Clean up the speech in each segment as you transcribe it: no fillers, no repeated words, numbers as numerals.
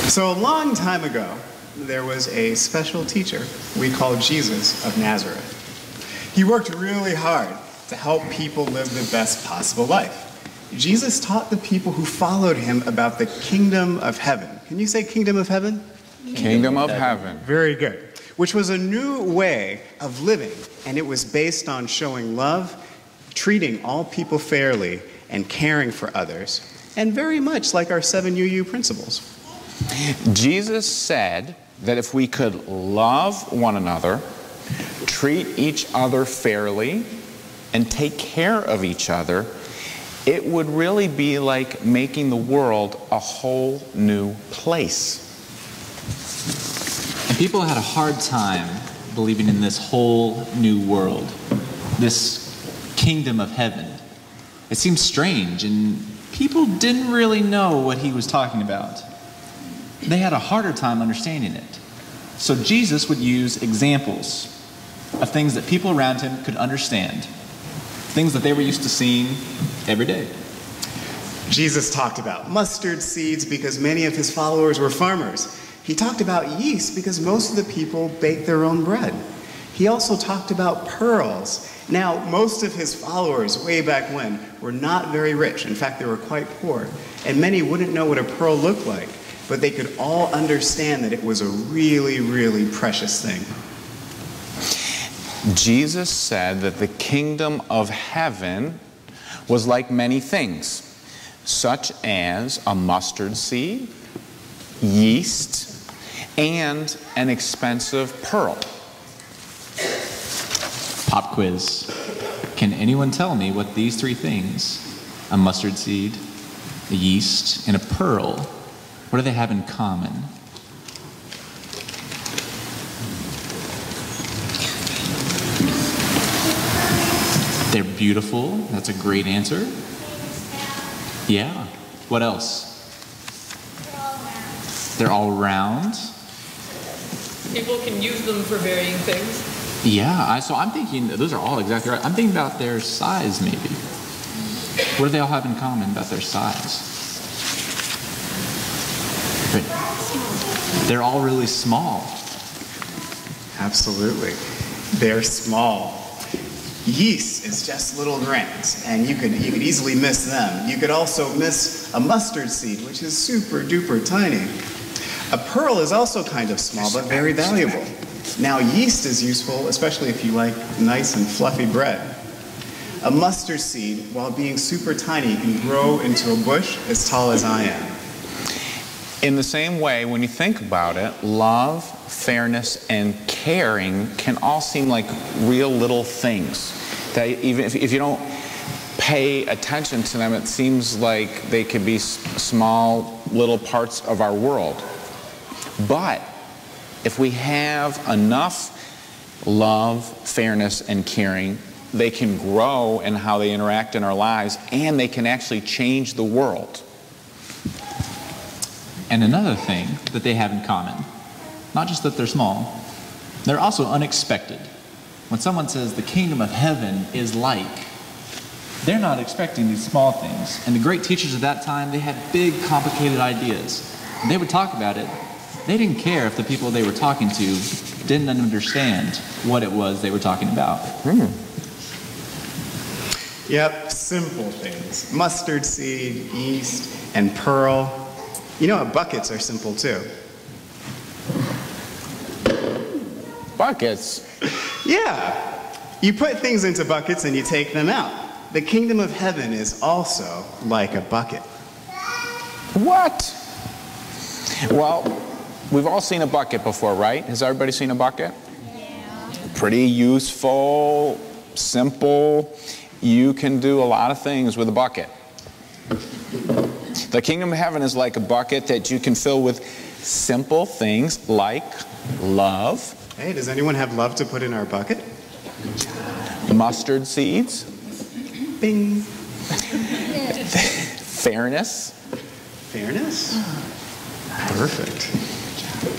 So a long time ago, there was a special teacher we called Jesus of Nazareth. He worked really hard to help people live the best possible life. Jesus taught the people who followed him about the kingdom of heaven. Can you say kingdom of heaven? Kingdom of heaven. Very good. Which was a new way of living, and it was based on showing love, treating all people fairly, and caring for others, and very much like our 7 UU principles. Jesus said that if we could love one another, treat each other fairly, and take care of each other, it would really be like making the world a whole new place. And people had a hard time believing in this whole new world, this kingdom of heaven. It seemed strange, and people didn't really know what he was talking about. They had a harder time understanding it. So Jesus would use examples of things that people around him could understand, things that they were used to seeing every day. Jesus talked about mustard seeds because many of his followers were farmers. He talked about yeast because most of the people baked their own bread. He also talked about pearls. Now, most of his followers way back when were not very rich. In fact, they were quite poor. And many wouldn't know what a pearl looked like, but they could all understand that it was a really, really precious thing. Jesus said that the kingdom of heaven was like many things, such as a mustard seed, yeast, and an expensive pearl. Pop quiz. Can anyone tell me what these three things, a mustard seed, a yeast, and a pearl, what do they have in common? They're beautiful. That's a great answer. Yeah. What else? They're all round. People can use them for varying things. Yeah, so I'm thinking, those are all exactly right. I'm thinking about their size, maybe. What do they all have in common about their size? They're all really small. Absolutely. They're small. Yeast is just little grains, and you could easily miss them. You could also miss a mustard seed, which is super duper tiny. A pearl is also kind of small, but very valuable. Now, yeast is useful, especially if you like nice and fluffy bread. A mustard seed, while being super tiny, can grow into a bush as tall as I am. In the same way, when you think about it, love, fairness, and caring can all seem like real little things. That even if you don't pay attention to them, it seems like they could be small little parts of our world. But if we have enough love, fairness, and caring, they can grow in how they interact in our lives, and they can actually change the world. And another thing that they have in common, not just that they're small, they're also unexpected. When someone says the kingdom of heaven is like, they're not expecting these small things. And the great teachers of that time, they had big, complicated ideas. And they would talk about it. They didn't care if the people they were talking to didn't understand what it was they were talking about. Yep, simple things. Mustard seed, yeast, and pearl. You know what, buckets are simple too. Buckets? Yeah. You put things into buckets and you take them out. The kingdom of heaven is also like a bucket. What? Well, we've all seen a bucket before, right? Has everybody seen a bucket? Yeah. Pretty useful, simple. You can do a lot of things with a bucket. The kingdom of heaven is like a bucket that you can fill with simple things like love. Hey, does anyone have love to put in our bucket? Mustard seeds. Bing. Fairness. Fairness? Perfect.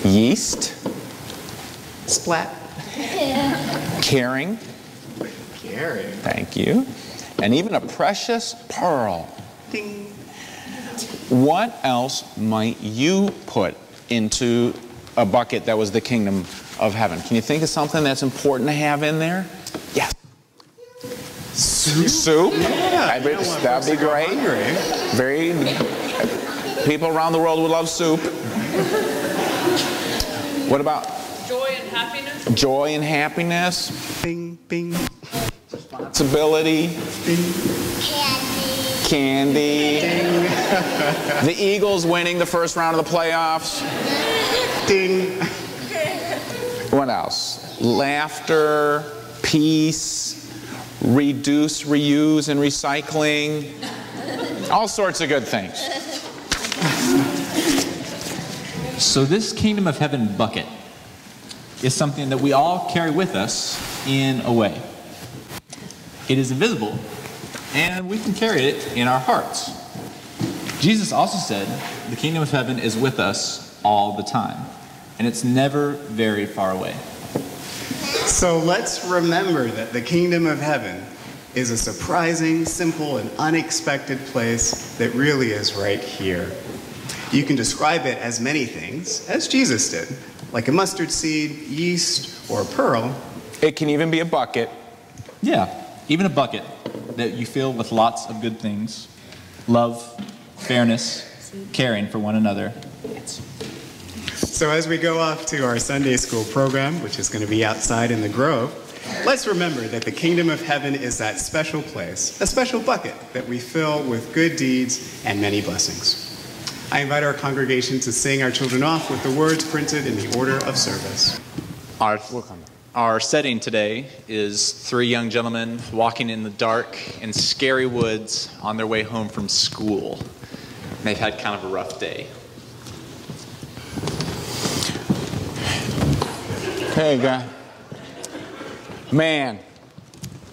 Yeast. Splat. Caring. Caring. Thank you. And even a precious pearl. Ding. What else might you put into a bucket that was the kingdom of heaven. Can you think of something that's important to have in there? Yes. Soup? Yeah. That'd be great. Very. People around the world would love soup. What about? Joy and happiness. Joy and happiness. Bing, bing. Responsibility. Bing. Candy. The Eagles winning the first round of the playoffs. Ding. What else? Laughter, peace, reduce, reuse, and recycling. All sorts of good things. So this kingdom of heaven bucket is something that we all carry with us in a way. It is invisible, and we can carry it in our hearts. Jesus also said the kingdom of heaven is with us all the time, and it's never very far away. So let's remember that the kingdom of heaven is a surprising, simple, and unexpected place that really is right here. You can describe it as many things, as Jesus did, like a mustard seed, yeast, or a pearl. It can even be a bucket. Yeah, even a bucket that you fill with lots of good things. Love, fairness, caring for one another. So as we go off to our Sunday school program, which is going to be outside in the Grove, let's remember that the kingdom of heaven is that special place, a special bucket that we fill with good deeds and many blessings. I invite our congregation to sing our children off with the words printed in the order of service. Our setting today is three young gentlemen walking in the dark and scary woods on their way home from school. They've had kind of a rough day. Hey, guy. Man,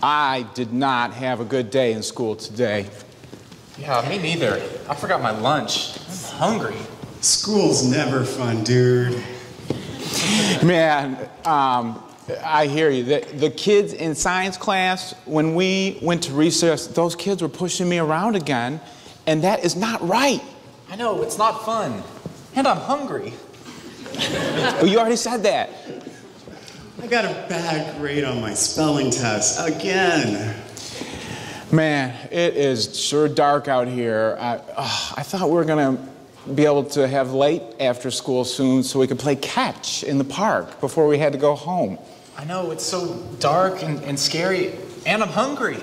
I did not have a good day in school today. Yeah, me neither. I forgot my lunch. I'm hungry. School's never fun, dude. Man, I hear you. The kids in science class, when we went to recess, those kids were pushing me around again, and that is not right. I know, it's not fun. And I'm hungry. Well, you already said that. I got a bad grade on my spelling test again. Man, it is sure dark out here. I thought we were going to be able to have late after school soon so we could play catch in the park before we had to go home. I know, it's so dark and scary, and I'm hungry.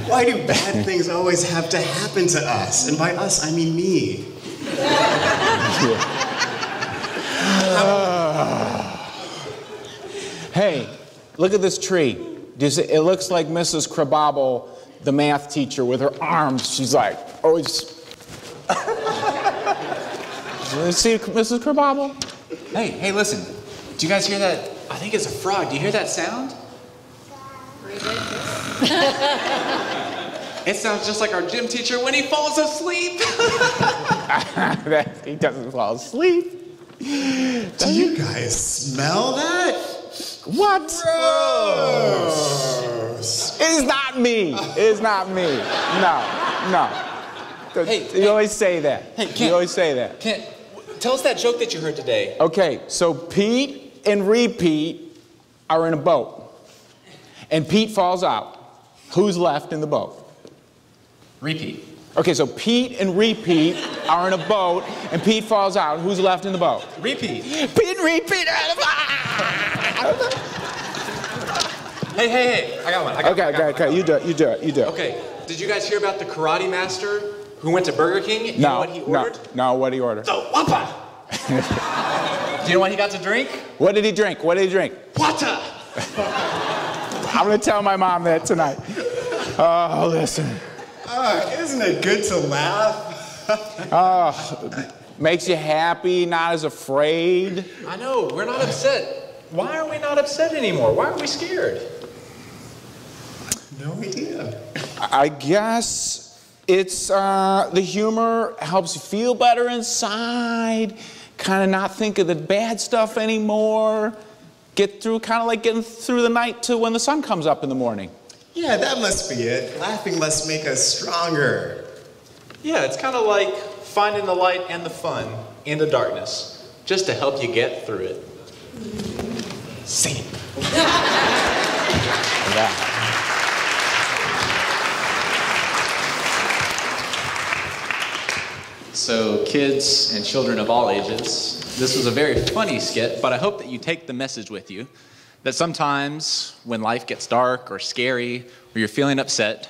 Why do bad things always have to happen to us? And by us, I mean me. Hey, look at this tree. It looks like Mrs. Krababble, the math teacher, with her arms. She's like, oh, it's... See Mrs. Krababble? Hey, listen. Do you guys hear that? I think it's a frog. Do you hear that sound? It sounds just like our gym teacher when he falls asleep. He doesn't fall asleep. Do you guys smell that? What? Gross. It is not me. It is not me. No. You always say that. Hey, you always say that. Kent, tell us that joke that you heard today. Okay, so Pete and Repeat are in a boat. And Pete falls out. Who's left in the boat? Repeat. Okay, so Pete and Repeat are in a boat, and Pete falls out. Who's left in the boat? Repeat. Pete and Repeat are in the boat! Hey, I got one. Okay, you do it. Okay, did you guys hear about the karate master who went to Burger King? You know what he ordered? No, what did he order? The Whopper! Do you know what he got to drink? What did he drink? Water! I'm going to tell my mom that tonight. Oh, listen. Isn't it good to laugh? Makes you happy, not as afraid. I know, we're not upset. Why are we not upset anymore? Why are we scared? No idea. I guess it's the humor helps you feel better inside, kind of not think of the bad stuff anymore, get through, kind of like getting through the night to when the sun comes up in the morning. Yeah, that must be it. Laughing must make us stronger. Yeah, it's kind of like finding the light and the fun in the darkness, just to help you get through it. Sing. Yeah. So, kids and children of all ages, this was a very funny skit, but I hope that you take the message with you that sometimes when life gets dark or scary or you're feeling upset,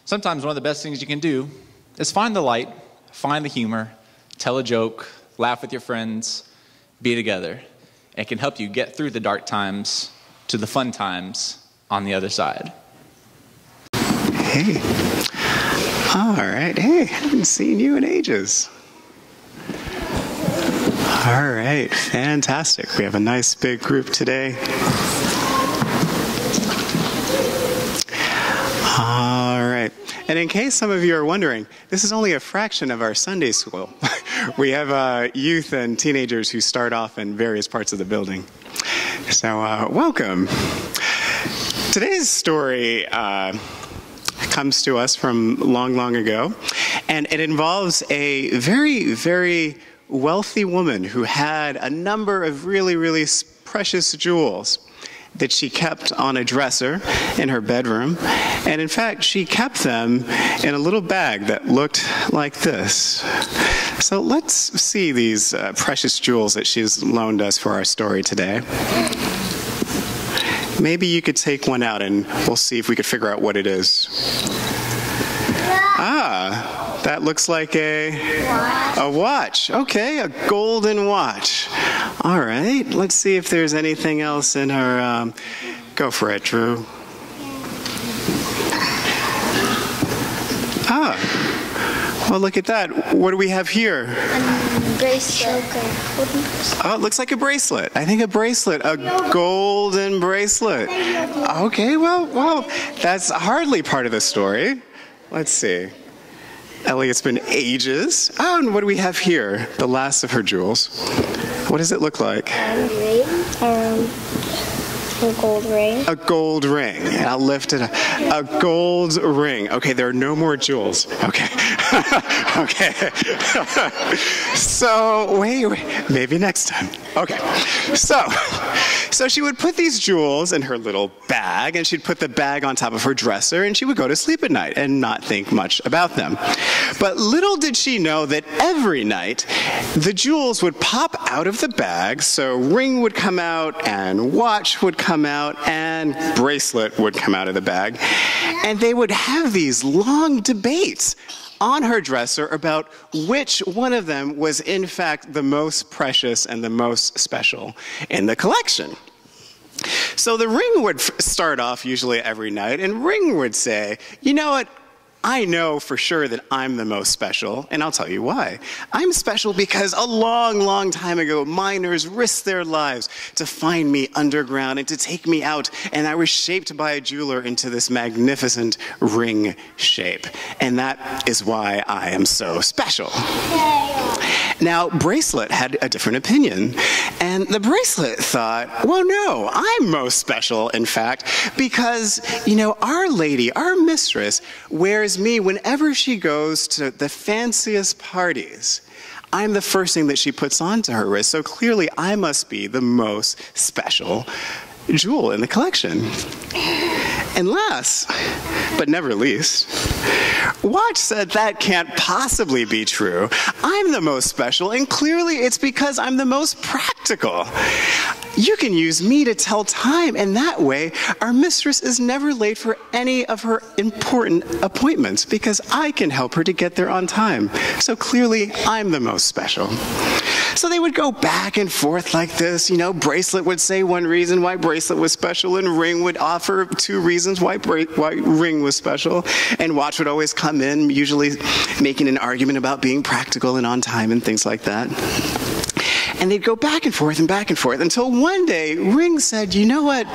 sometimes one of the best things you can do is find the light, find the humor, tell a joke, laugh with your friends, be together. It can help you get through the dark times to the fun times on the other side. Hey. All right. Hey, haven't seen you in ages. All right. Fantastic. We have a nice big group today. All right. And in case some of you are wondering, this is only a fraction of our Sunday school. We have youth and teenagers who start off in various parts of the building. So welcome. Today's story comes to us from long, long ago, and it involves a very, very wealthy woman who had a number of really, really precious jewels that she kept on a dresser in her bedroom. And in fact, she kept them in a little bag that looked like this. So let's see these precious jewels that she's loaned us for our story today. Maybe you could take one out and we'll see if we could figure out what it is. Ah, that looks like a watch. Okay, a golden watch. All right, let's see if there's anything else in her. Go for it, Drew. Ah, well, look at that. What do we have here? Bracelet. Oh, it looks like a bracelet. I think a bracelet, a golden bracelet. Okay, well, that's hardly part of the story. Let's see. Ellie, it's been ages. Oh, and what do we have here? The last of her jewels. What does it look like? A gold ring. A gold ring. I'll lift it up. A gold ring. Okay, there are no more jewels. Okay. Okay. So, wait, maybe next time. Okay. So she would put these jewels in her little bag, and she'd put the bag on top of her dresser, and she would go to sleep at night and not think much about them. But little did she know that every night, the jewels would pop out of the bag, so ring would come out, and watch would come out, and bracelet would come out of the bag. And they would have these long debates on her dresser about which one of them was in fact the most precious and the most special in the collection. So the ring would start off usually every night, and ring would say, you know what? I know for sure that I'm the most special, and I'll tell you why. I'm special because a long, long time ago, miners risked their lives to find me underground and to take me out, and I was shaped by a jeweler into this magnificent ring shape. And that is why I am so special. Now, Bracelet had a different opinion, and the Bracelet thought, well, no, I'm most special, in fact, because, you know, Our Lady, our mistress, wears me whenever she goes to the fanciest parties. I'm the first thing that she puts onto her wrist, so clearly I must be the most special jewel in the collection. And last, but never least, Watch said that can't possibly be true. I'm the most special, and clearly it's because I'm the most practical. You can use me to tell time, and that way our mistress is never late for any of her important appointments because I can help her to get there on time. So clearly I'm the most special. So they would go back and forth like this. You know, Bracelet would say one reason why Bracelet was special, and Ring would offer two reasons why Ring was special. And Watch would always come in, usually making an argument about being practical and on time and things like that. And they'd go back and forth until one day Ring said, you know what?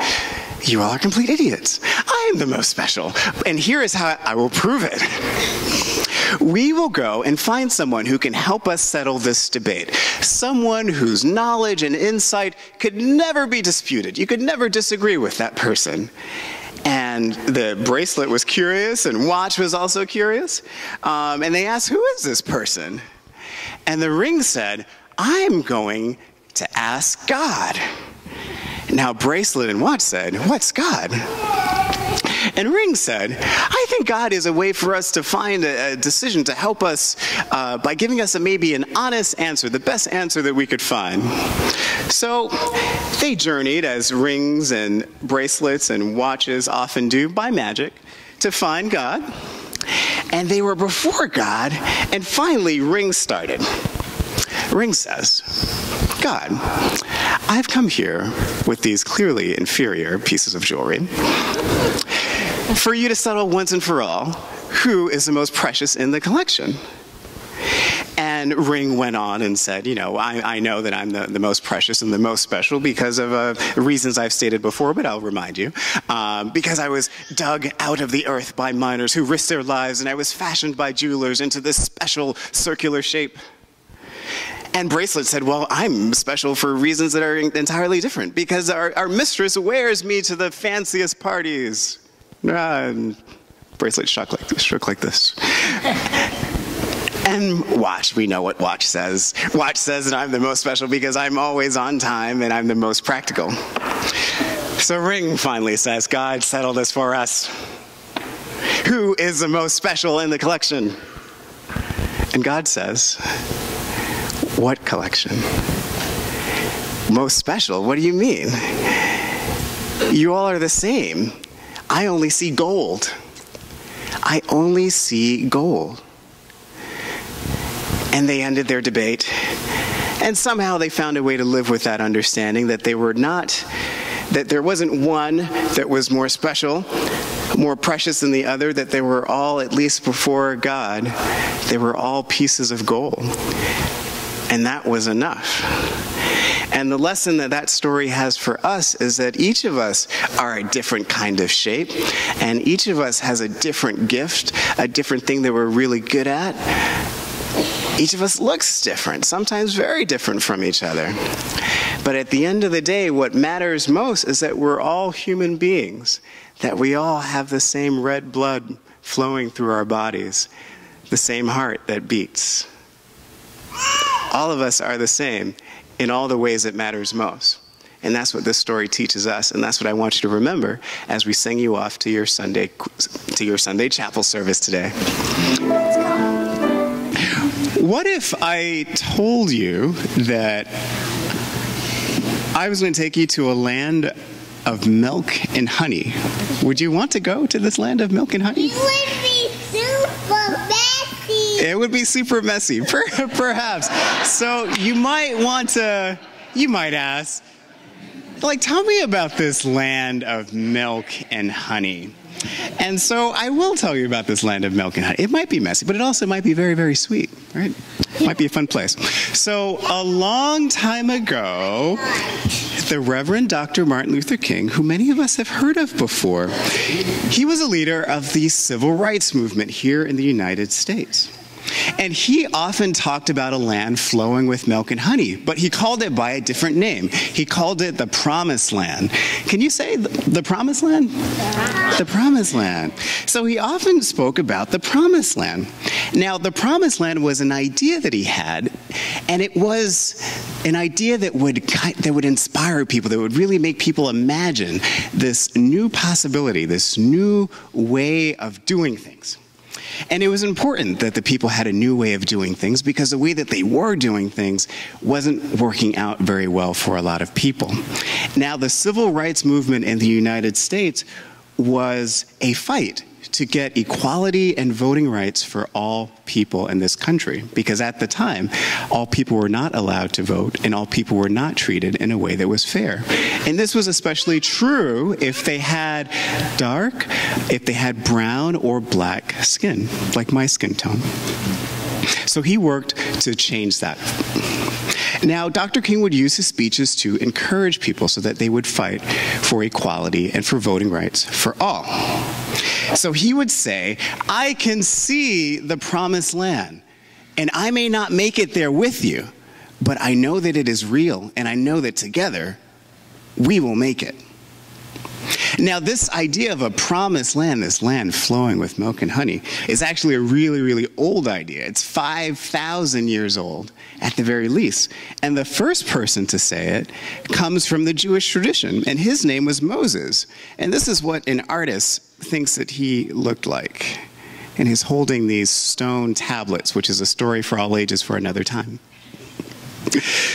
You all are complete idiots. I am the most special. And here is how I will prove it. We will go and find someone who can help us settle this debate. Someone whose knowledge and insight could never be disputed. You could never disagree with that person. And the Bracelet was curious, and Watch was also curious. And they asked, who is this person? And the Ring said, I'm going to ask God. Now Bracelet and Watch said, what's God? And Ring said, I think God is a way for us to find a decision to help us by giving us maybe an honest answer, the best answer that we could find. So they journeyed, as rings and bracelets and watches often do, by magic, to find God. And they were before God, and finally Ring started. Ring says, God, I've come here with these clearly inferior pieces of jewelry for you to settle once and for all who is the most precious in the collection. And Ring went on and said, you know, I know that I'm the most precious and the most special because of reasons I've stated before, but I'll remind you. Because I was dug out of the earth by miners who risked their lives, and I was fashioned by jewelers into this special circular shape. And Bracelet said, well, I'm special for reasons that are entirely different, because our mistress wears me to the fanciest parties. And Bracelet shook like this. And Watch, we know what Watch says. Watch says that I'm the most special because I'm always on time and I'm the most practical. So Ring finally says, God, settle this for us. Who is the most special in the collection? And God says, what collection? Most special? What do you mean? You all are the same. I only see gold. I only see gold. And they ended their debate. And somehow they found a way to live with that understanding that they were not, that there wasn't one that was more special, more precious than the other, that they were all, at least before God, they were all pieces of gold. And that was enough. And the lesson that that story has for us is that each of us are a different kind of shape, and each of us has a different gift, a different thing that we're really good at. Each of us looks different, sometimes very different from each other. But at the end of the day, what matters most is that we're all human beings, that we all have the same red blood flowing through our bodies, the same heart that beats. All of us are the same in all the ways that matters most. And that's what this story teaches us, and that's what I want you to remember as we sing you off to your Sunday chapel service today. What if I told you that I was going to take you to a land of milk and honey? Would you want to go to this land of milk and honey? It would be super messy. It would be super messy, perhaps. So you might want to, you might ask, like, tell me about this land of milk and honey. And so I will tell you about this land of milk and honey. It might be messy, but it also might be very, very sweet, right? It might be a fun place. So a long time ago, the Reverend Dr. Martin Luther King, who many of us have heard of before, he was a leader of the civil rights movement here in the United States. And he often talked about a land flowing with milk and honey, but he called it by a different name. He called it the Promised Land. Can you say the Promised Land? The Promised Land. So he often spoke about the Promised Land. Now, the Promised Land was an idea that he had, and it was an idea that would inspire people, that would really make people imagine this new possibility, this new way of doing things. And it was important that the people had a new way of doing things, because the way that they were doing things wasn't working out very well for a lot of people. Now, the civil rights movement in the United States was a fight to get equality and voting rights for all people in this country, because at the time, all people were not allowed to vote and all people were not treated in a way that was fair. And this was especially true if they had dark, if they had brown or black skin, like my skin tone. So he worked to change that. Now, Dr. King would use his speeches to encourage people so that they would fight for equality and for voting rights for all. So he would say, I can see the Promised Land, and I may not make it there with you, but I know that it is real, and I know that together we will make it. Now, this idea of a promised land, this land flowing with milk and honey, is actually a really, really old idea. It's 5,000 years old at the very least. And the first person to say it comes from the Jewish tradition, and his name was Moses. And this is what an artist thinks that he looked like. And he's holding these stone tablets, which is a story for all ages for another time.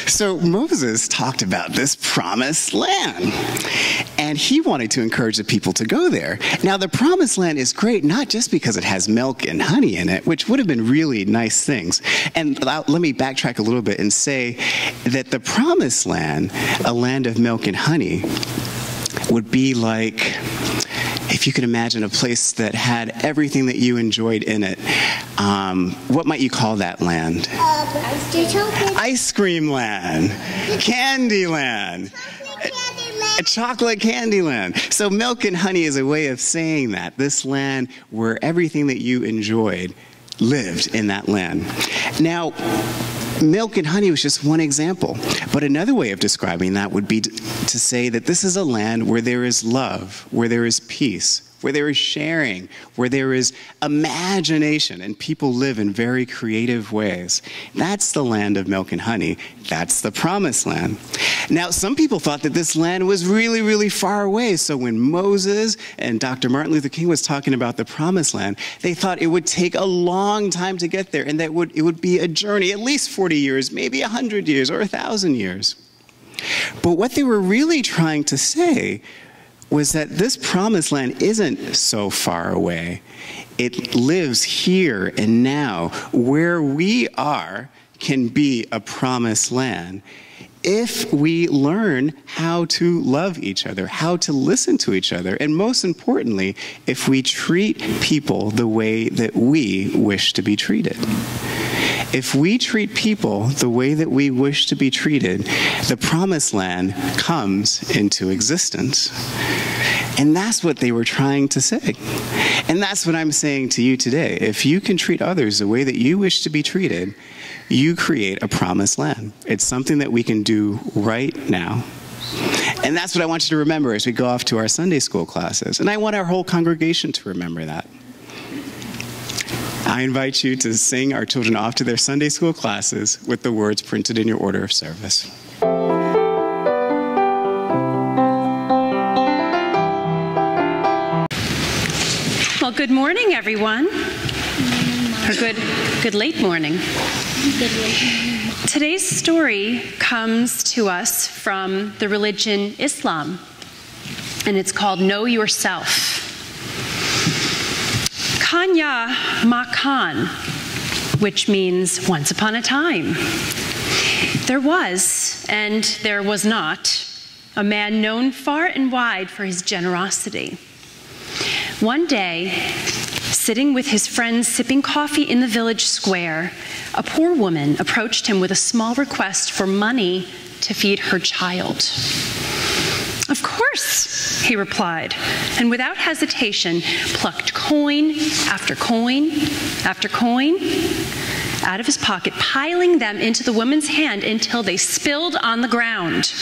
So Moses talked about this promised land, and he wanted to encourage the people to go there. Now, the promised land is great, not just because it has milk and honey in it, which would have been really nice things. And let me backtrack a little bit and say that the promised land, a land of milk and honey, would be like, if you could imagine a place that had everything that you enjoyed in it, what might you call that land? Ice cream land, candy land, chocolate candy land. So milk and honey is a way of saying that. This land where everything that you enjoyed lived in that land. Now, milk and honey was just one example, but another way of describing that would be to say that this is a land where there is love, where there is peace, where there is sharing, where there is imagination, and people live in very creative ways. That's the land of milk and honey. That's the promised land. Now, some people thought that this land was really, really far away, so when Moses and Dr. Martin Luther King was talking about the promised land, they thought it would take a long time to get there, and that it would be a journey, at least 40 years, maybe 100 years, or 1,000 years. But what they were really trying to say was that this promised land isn't so far away. It lives here and now. Where we are can be a promised land if we learn how to love each other, how to listen to each other, and most importantly, if we treat people the way that we wish to be treated. If we treat people the way that we wish to be treated, the promised land comes into existence. And that's what they were trying to say. And that's what I'm saying to you today. If you can treat others the way that you wish to be treated, you create a promised land. It's something that we can do right now. And that's what I want you to remember as we go off to our Sunday school classes. And I want our whole congregation to remember that. I invite you to sing our children off to their Sunday school classes with the words printed in your order of service. Well, good morning, everyone. Or good late morning. Today's story comes to us from the religion Islam, and it's called Know Yourself. Kanya Makan, which means once upon a time. There was, and there was not, a man known far and wide for his generosity. One day, sitting with his friends sipping coffee in the village square, a poor woman approached him with a small request for money to feed her child. Of course, he replied, and without hesitation plucked coin after coin after coin out of his pocket, piling them into the woman's hand until they spilled on the ground.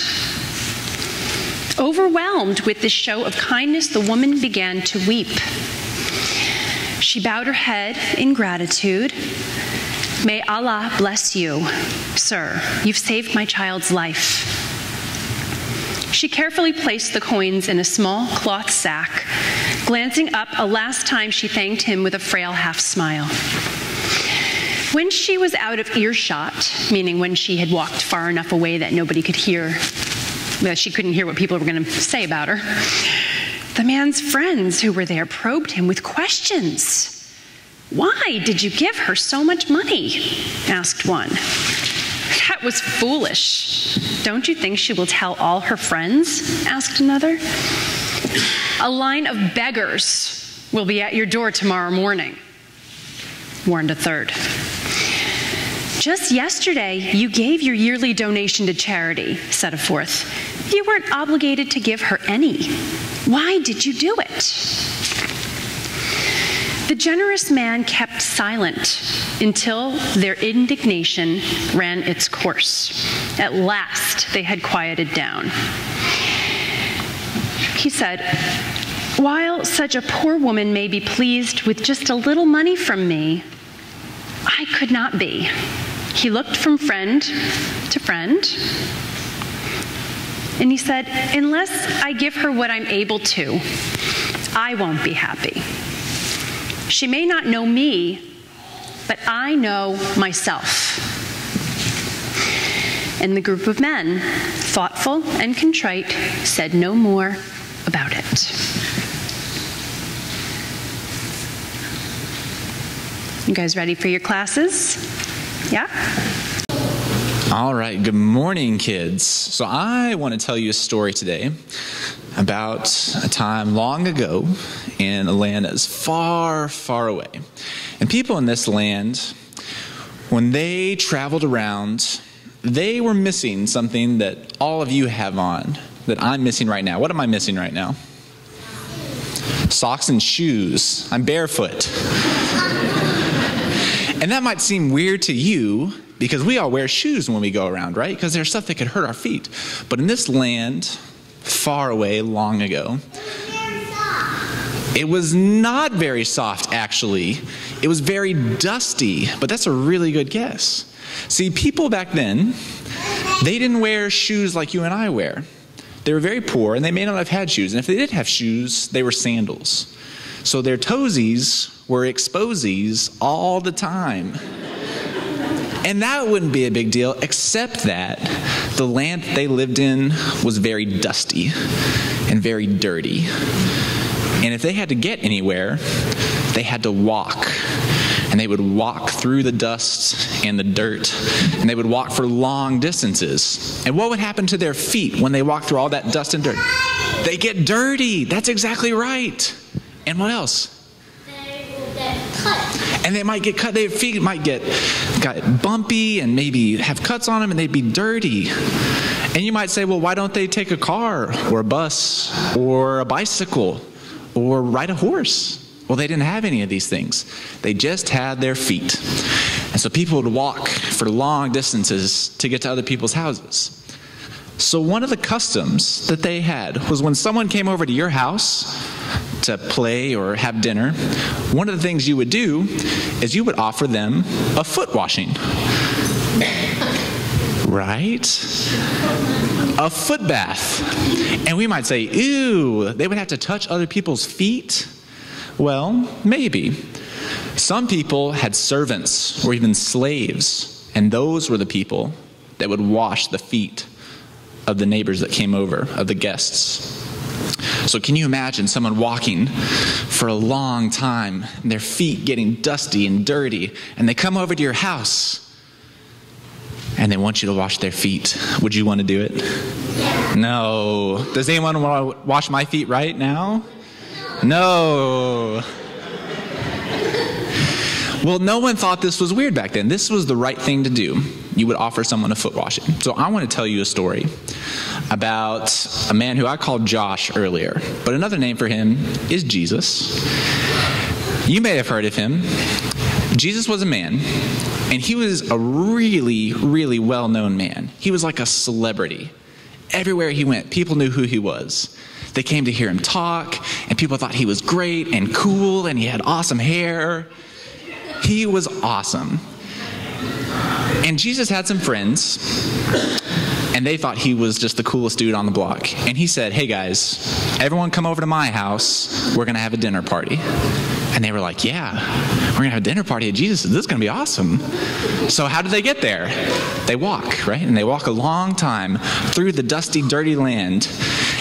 Overwhelmed with this show of kindness, the woman began to weep. She bowed her head in gratitude. May Allah bless you, sir. You've saved my child's life. She carefully placed the coins in a small cloth sack. Glancing up a last time, she thanked him with a frail half-smile. When she was out of earshot, meaning when she had walked far enough away that nobody could hear, that she couldn't hear what people were going to say about her, the man's friends who were there probed him with questions. "Why did you give her so much money?" asked one. "That was foolish. Don't you think she will tell all her friends?" asked another. "A line of beggars will be at your door tomorrow morning," warned a third. "Just yesterday, you gave your yearly donation to charity," said a fourth. "You weren't obligated to give her any. Why did you do it?" The generous man kept silent until their indignation ran its course. At last, they had quieted down. He said, "While such a poor woman may be pleased with just a little money from me, I could not be." He looked from friend to friend, and he said, "Unless I give her what I'm able to, I won't be happy. She may not know me, but I know myself." And the group of men, thoughtful and contrite, said no more about it. You guys ready for your classes? Yeah? All right, good morning, kids. So I want to tell you a story today about a time long ago in a land that is far, far away. And people in this land, when they traveled around, they were missing something that all of you have on, that I'm missing right now. What am I missing right now? Socks and shoes. I'm barefoot. And that might seem weird to you, because we all wear shoes when we go around, right? Because there's stuff that could hurt our feet. But in this land, far away, long ago, it was not very soft, actually. It was very dusty, but that's a really good guess. See, people back then, they didn't wear shoes like you and I wear. They were very poor, and they may not have had shoes. And if they did have shoes, they were sandals. So their toesies were exposies all the time. And that wouldn't be a big deal, except that the land they lived in was very dusty and very dirty. And if they had to get anywhere, they had to walk. And they would walk through the dust and the dirt, and they would walk for long distances. And what would happen to their feet when they walked through all that dust and dirt? They get dirty. That's exactly right. And what else? They will get cut. And they might get cut. Their feet might get bumpy and maybe have cuts on them, and they'd be dirty. And you might say, well, why don't they take a car or a bus or a bicycle or ride a horse? Well, they didn't have any of these things. They just had their feet. And so people would walk for long distances to get to other people's houses. So one of the customs that they had was when someone came over to your house to play or have dinner, one of the things you would do is you would offer them a foot washing. Right? A foot bath. And we might say, ew, they would have to touch other people's feet? Well, maybe. Some people had servants or even slaves, and those were the people that would wash the feet of the neighbors that came over, of the guests. So can you imagine someone walking for a long time, and their feet getting dusty and dirty, and they come over to your house, and they want you to wash their feet? Would you want to do it? Yeah. No. Does anyone want to wash my feet right now? No. Well, no one thought this was weird back then. This was the right thing to do. You would offer someone a foot washing. So I want to tell you a story about a man who I called Josh earlier, but another name for him is Jesus. You may have heard of him. Jesus was a man, and he was a really, really well-known man. He was like a celebrity. Everywhere he went, people knew who he was. They came to hear him talk, and people thought he was great and cool, and he had awesome hair. He was awesome. And Jesus had some friends, and they thought he was just the coolest dude on the block. And he said, hey guys, everyone come over to my house. We're going to have a dinner party. And they were like, yeah, we're going to have a dinner party at Jesus. This is going to be awesome. So how did they get there? They walk, right? And they walk a long time through the dusty, dirty land.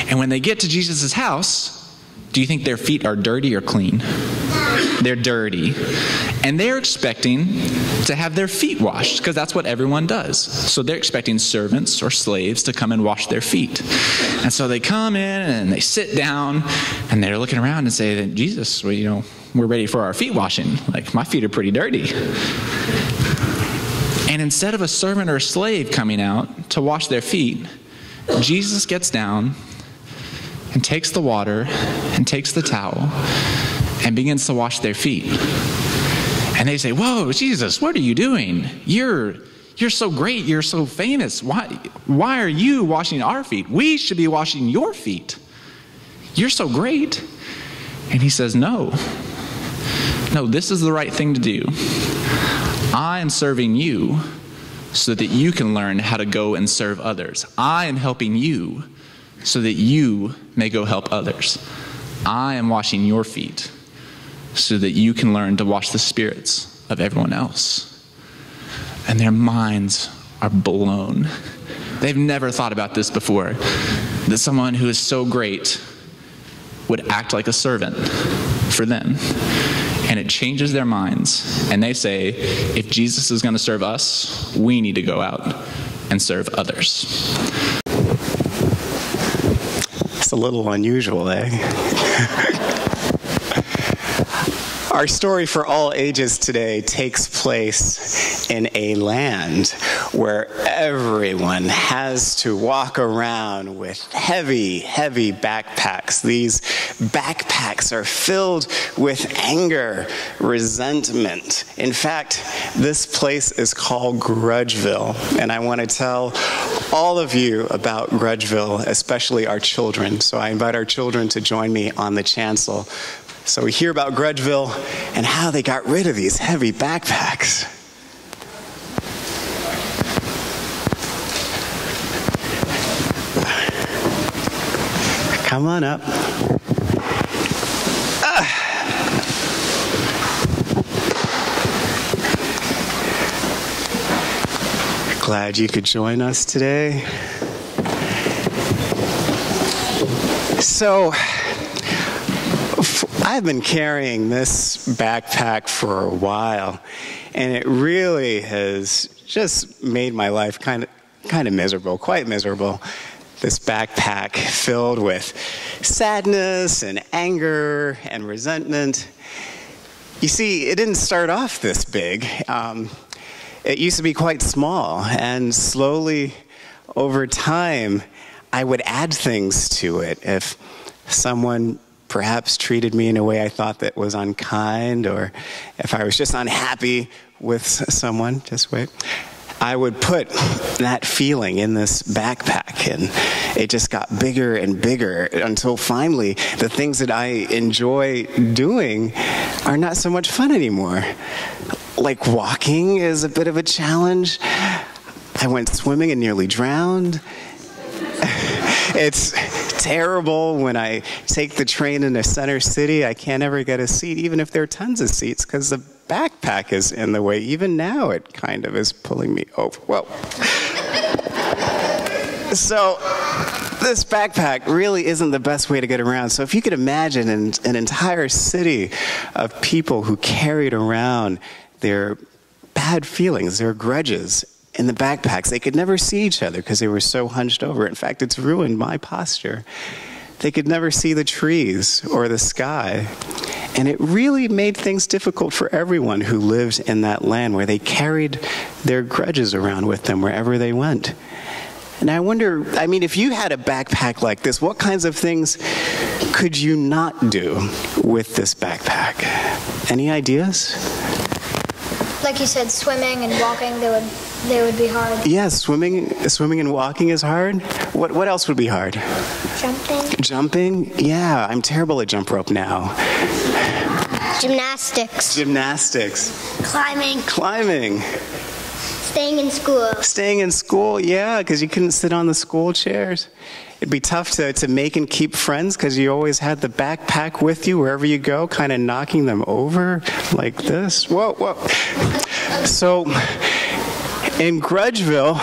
And when they get to Jesus' house, do you think their feet are dirty or clean? They're dirty. And they're expecting to have their feet washed, because that's what everyone does. So they're expecting servants or slaves to come and wash their feet. And so they come in and they sit down, and they're looking around and say, Jesus, well, we're ready for our feet washing. Like, my feet are pretty dirty. And instead of a servant or a slave coming out to wash their feet, Jesus gets down and takes the water and takes the towel and begins to wash their feet. And they say, whoa, Jesus, what are you doing? You're so great. You're so famous. Why are you washing our feet? We should be washing your feet. You're so great. And he says, no, this is the right thing to do. I am serving you so that you can learn how to go and serve others. I am helping you so that you may go help others. I am washing your feet so that you can learn to wash the spirits of everyone else. And their minds are blown. They've never thought about this before, that someone who is so great would act like a servant for them. And it changes their minds. And they say, if Jesus is going to serve us, we need to go out and serve others. It's a little unusual, eh? Our story for all ages today takes place in a land where everyone has to walk around with heavy, heavy backpacks. These backpacks are filled with anger, resentment. In fact, this place is called Grudgeville, and I want to tell all of you about Grudgeville, especially our children. So I invite our children to join me on the chancel. So we hear about Grudgeville and how they got rid of these heavy backpacks. Come on up. Glad you could join us today. So, I've been carrying this backpack for a while, and it really has just made my life kind of miserable, quite miserable. This backpack filled with sadness and anger and resentment. You see, it didn't start off this big. It used to be quite small, and slowly over time, I would add things to it. If someone perhaps treated me in a way I thought that was unkind, or if I was just unhappy with someone, just wait, I would put that feeling in this backpack, and it just got bigger and bigger until finally the things that I enjoy doing are not so much fun anymore. Like walking is a bit of a challenge. I went swimming and nearly drowned. It's terrible when I take the train into Center City. I can't ever get a seat, even if there are tons of seats, because the backpack is in the way. Even now, it kind of is pulling me over. Well, so this backpack really isn't the best way to get around. So if you could imagine an entire city of people who carried around their bad feelings, their grudges, in the backpacks. They could never see each other because they were so hunched over. In fact, it's ruined my posture. They could never see the trees or the sky. And it really made things difficult for everyone who lived in that land where they carried their grudges around with them wherever they went. And I wonder, if you had a backpack like this, what kinds of things could you not do with this backpack? Any ideas? Like you said, swimming and walking, they would be hard. Yeah, swimming and walking is hard. What else would be hard? Jumping. Jumping? Yeah, I'm terrible at jump rope now. Gymnastics. Gymnastics. Climbing. Climbing. Staying in school. Staying in school, yeah, because you couldn't sit on the school chairs. It'd be tough to make and keep friends because you always had the backpack with you wherever you go, kind of knocking them over like this. Whoa, whoa. So in Grudgeville,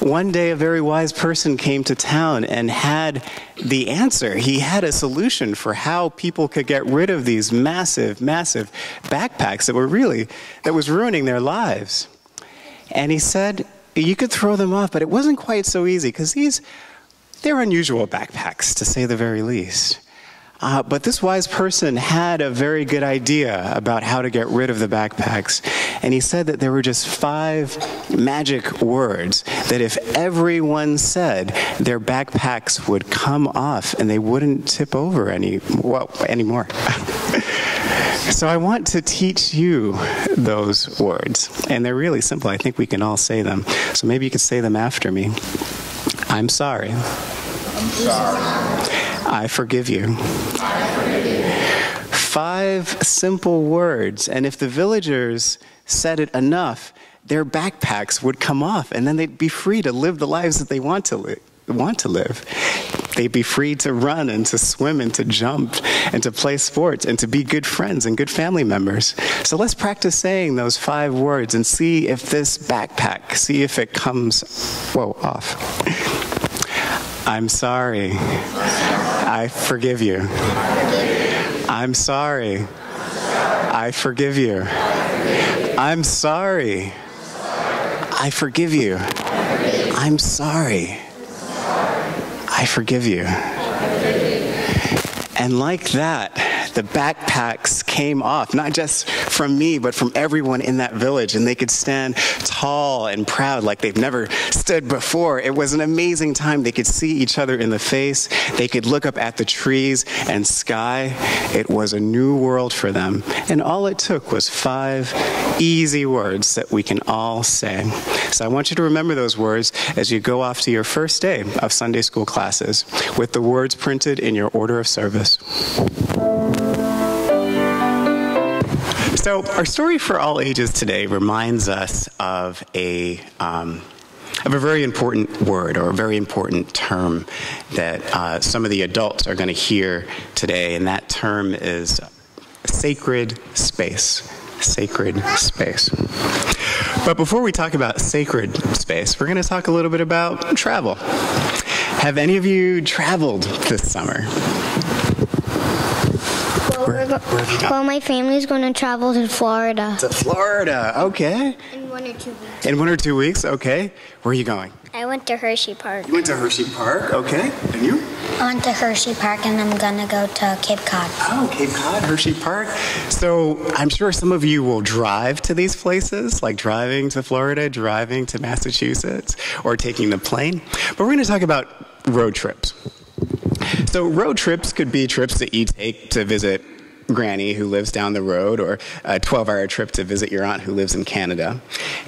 one day a very wise person came to town and had the answer. He had a solution for how people could get rid of these massive, massive backpacks that was ruining their lives. And he said, you could throw them off, but it wasn't quite so easy because they're unusual backpacks, to say the very least. But this wise person had a very good idea about how to get rid of the backpacks. And he said that there were just 5 magic words that if everyone said, their backpacks would come off and they wouldn't tip over anymore. So I want to teach you those words. And they're really simple. I think we can all say them. So maybe you could say them after me. I'm sorry. I'm sorry. I forgive you. I forgive you. 5 simple words, and if the villagers said it enough, their backpacks would come off, and then they'd be free to live the lives that they want to live. They'd be free to run and to swim and to jump and to play sports and to be good friends and good family members. So let's practice saying those 5 words and see if this backpack, see if it comes, off. I'm sorry. I forgive you. I'm sorry. I forgive you. I'm sorry. I forgive you. I'm sorry. I forgive you. And like that, the backpacks came off, not just from me, but from everyone in that village, and they could stand tall and proud like they've never stood before. It was an amazing time. They could see each other in the face. They could look up at the trees and sky. It was a new world for them. And all it took was 5 easy words that we can all say. So I want you to remember those words as you go off to your first day of Sunday school classes with the words printed in your order of service. So our story for all ages today reminds us of a very important word or a very important term that some of the adults are going to hear today, and that term is sacred space. Sacred space. But before we talk about sacred space, we're going to talk a little bit about travel. Have any of you traveled this summer? Where have you gone? Well, my family's going to travel to Florida. To Florida, okay. In 1 or 2 weeks. In 1 or 2 weeks, okay. Where are you going? I went to Hershey Park. You went to Hershey Park, okay. And you? I went to Hershey Park, and I'm going to go to Cape Cod. Oh, Cape Cod, Hershey Park. So I'm sure some of you will drive to these places, like driving to Florida, driving to Massachusetts, or taking the plane. But we're going to talk about road trips. So road trips could be trips that you take to visit Granny who lives down the road, or a 12-hour trip to visit your aunt who lives in Canada.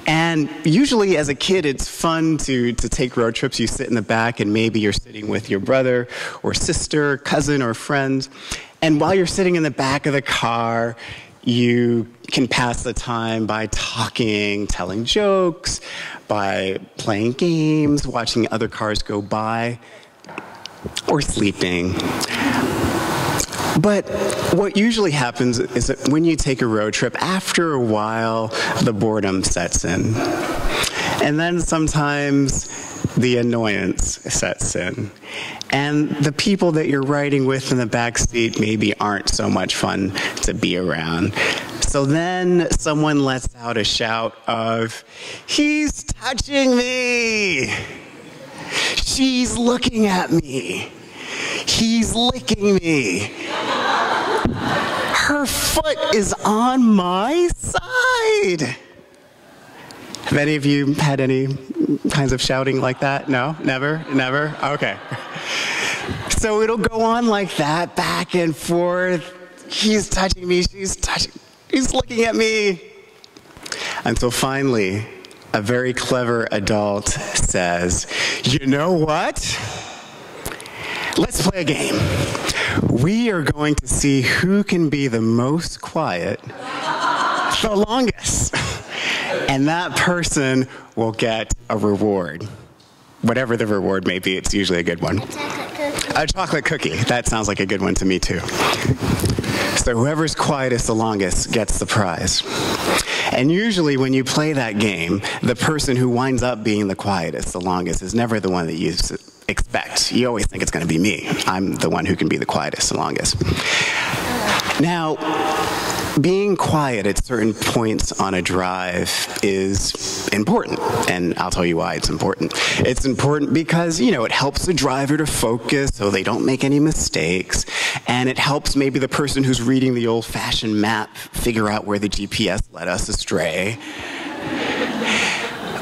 And usually as a kid, it's fun to take road trips. You sit in the back and maybe you're sitting with your brother or sister, cousin or friend. And while you're sitting in the back of the car, you can pass the time by talking, telling jokes, by playing games, watching other cars go by, or sleeping. But what usually happens is that when you take a road trip, after a while, the boredom sets in. And then sometimes the annoyance sets in. And the people that you're riding with in the back seat maybe aren't so much fun to be around. So then someone lets out a shout of, "He's touching me! She's looking at me! He's licking me! Her foot is on my side!" Have any of you had any kinds of shouting like that? No? Never? Never? Okay. So it'll go on like that, back and forth. He's touching me, she's touching, he's looking at me. Until finally, a very clever adult says, "You know what? Let's play a game. We are going to see who can be the most quiet the longest. And that person will get a reward. Whatever the reward may be, it's usually a good one. A chocolate cookie. That sounds like a good one to me too. So whoever's quietest the longest gets the prize. And usually when you play that game, the person who winds up being the quietest the longest is never the one that you expect. You always think it's going to be me. I'm the one who can be the quietest the longest. Now, being quiet at certain points on a drive is important, and I'll tell you why it's important. It's important because, it helps the driver to focus so they don't make any mistakes, and it helps maybe the person who's reading the old-fashioned map figure out where the GPS led us astray.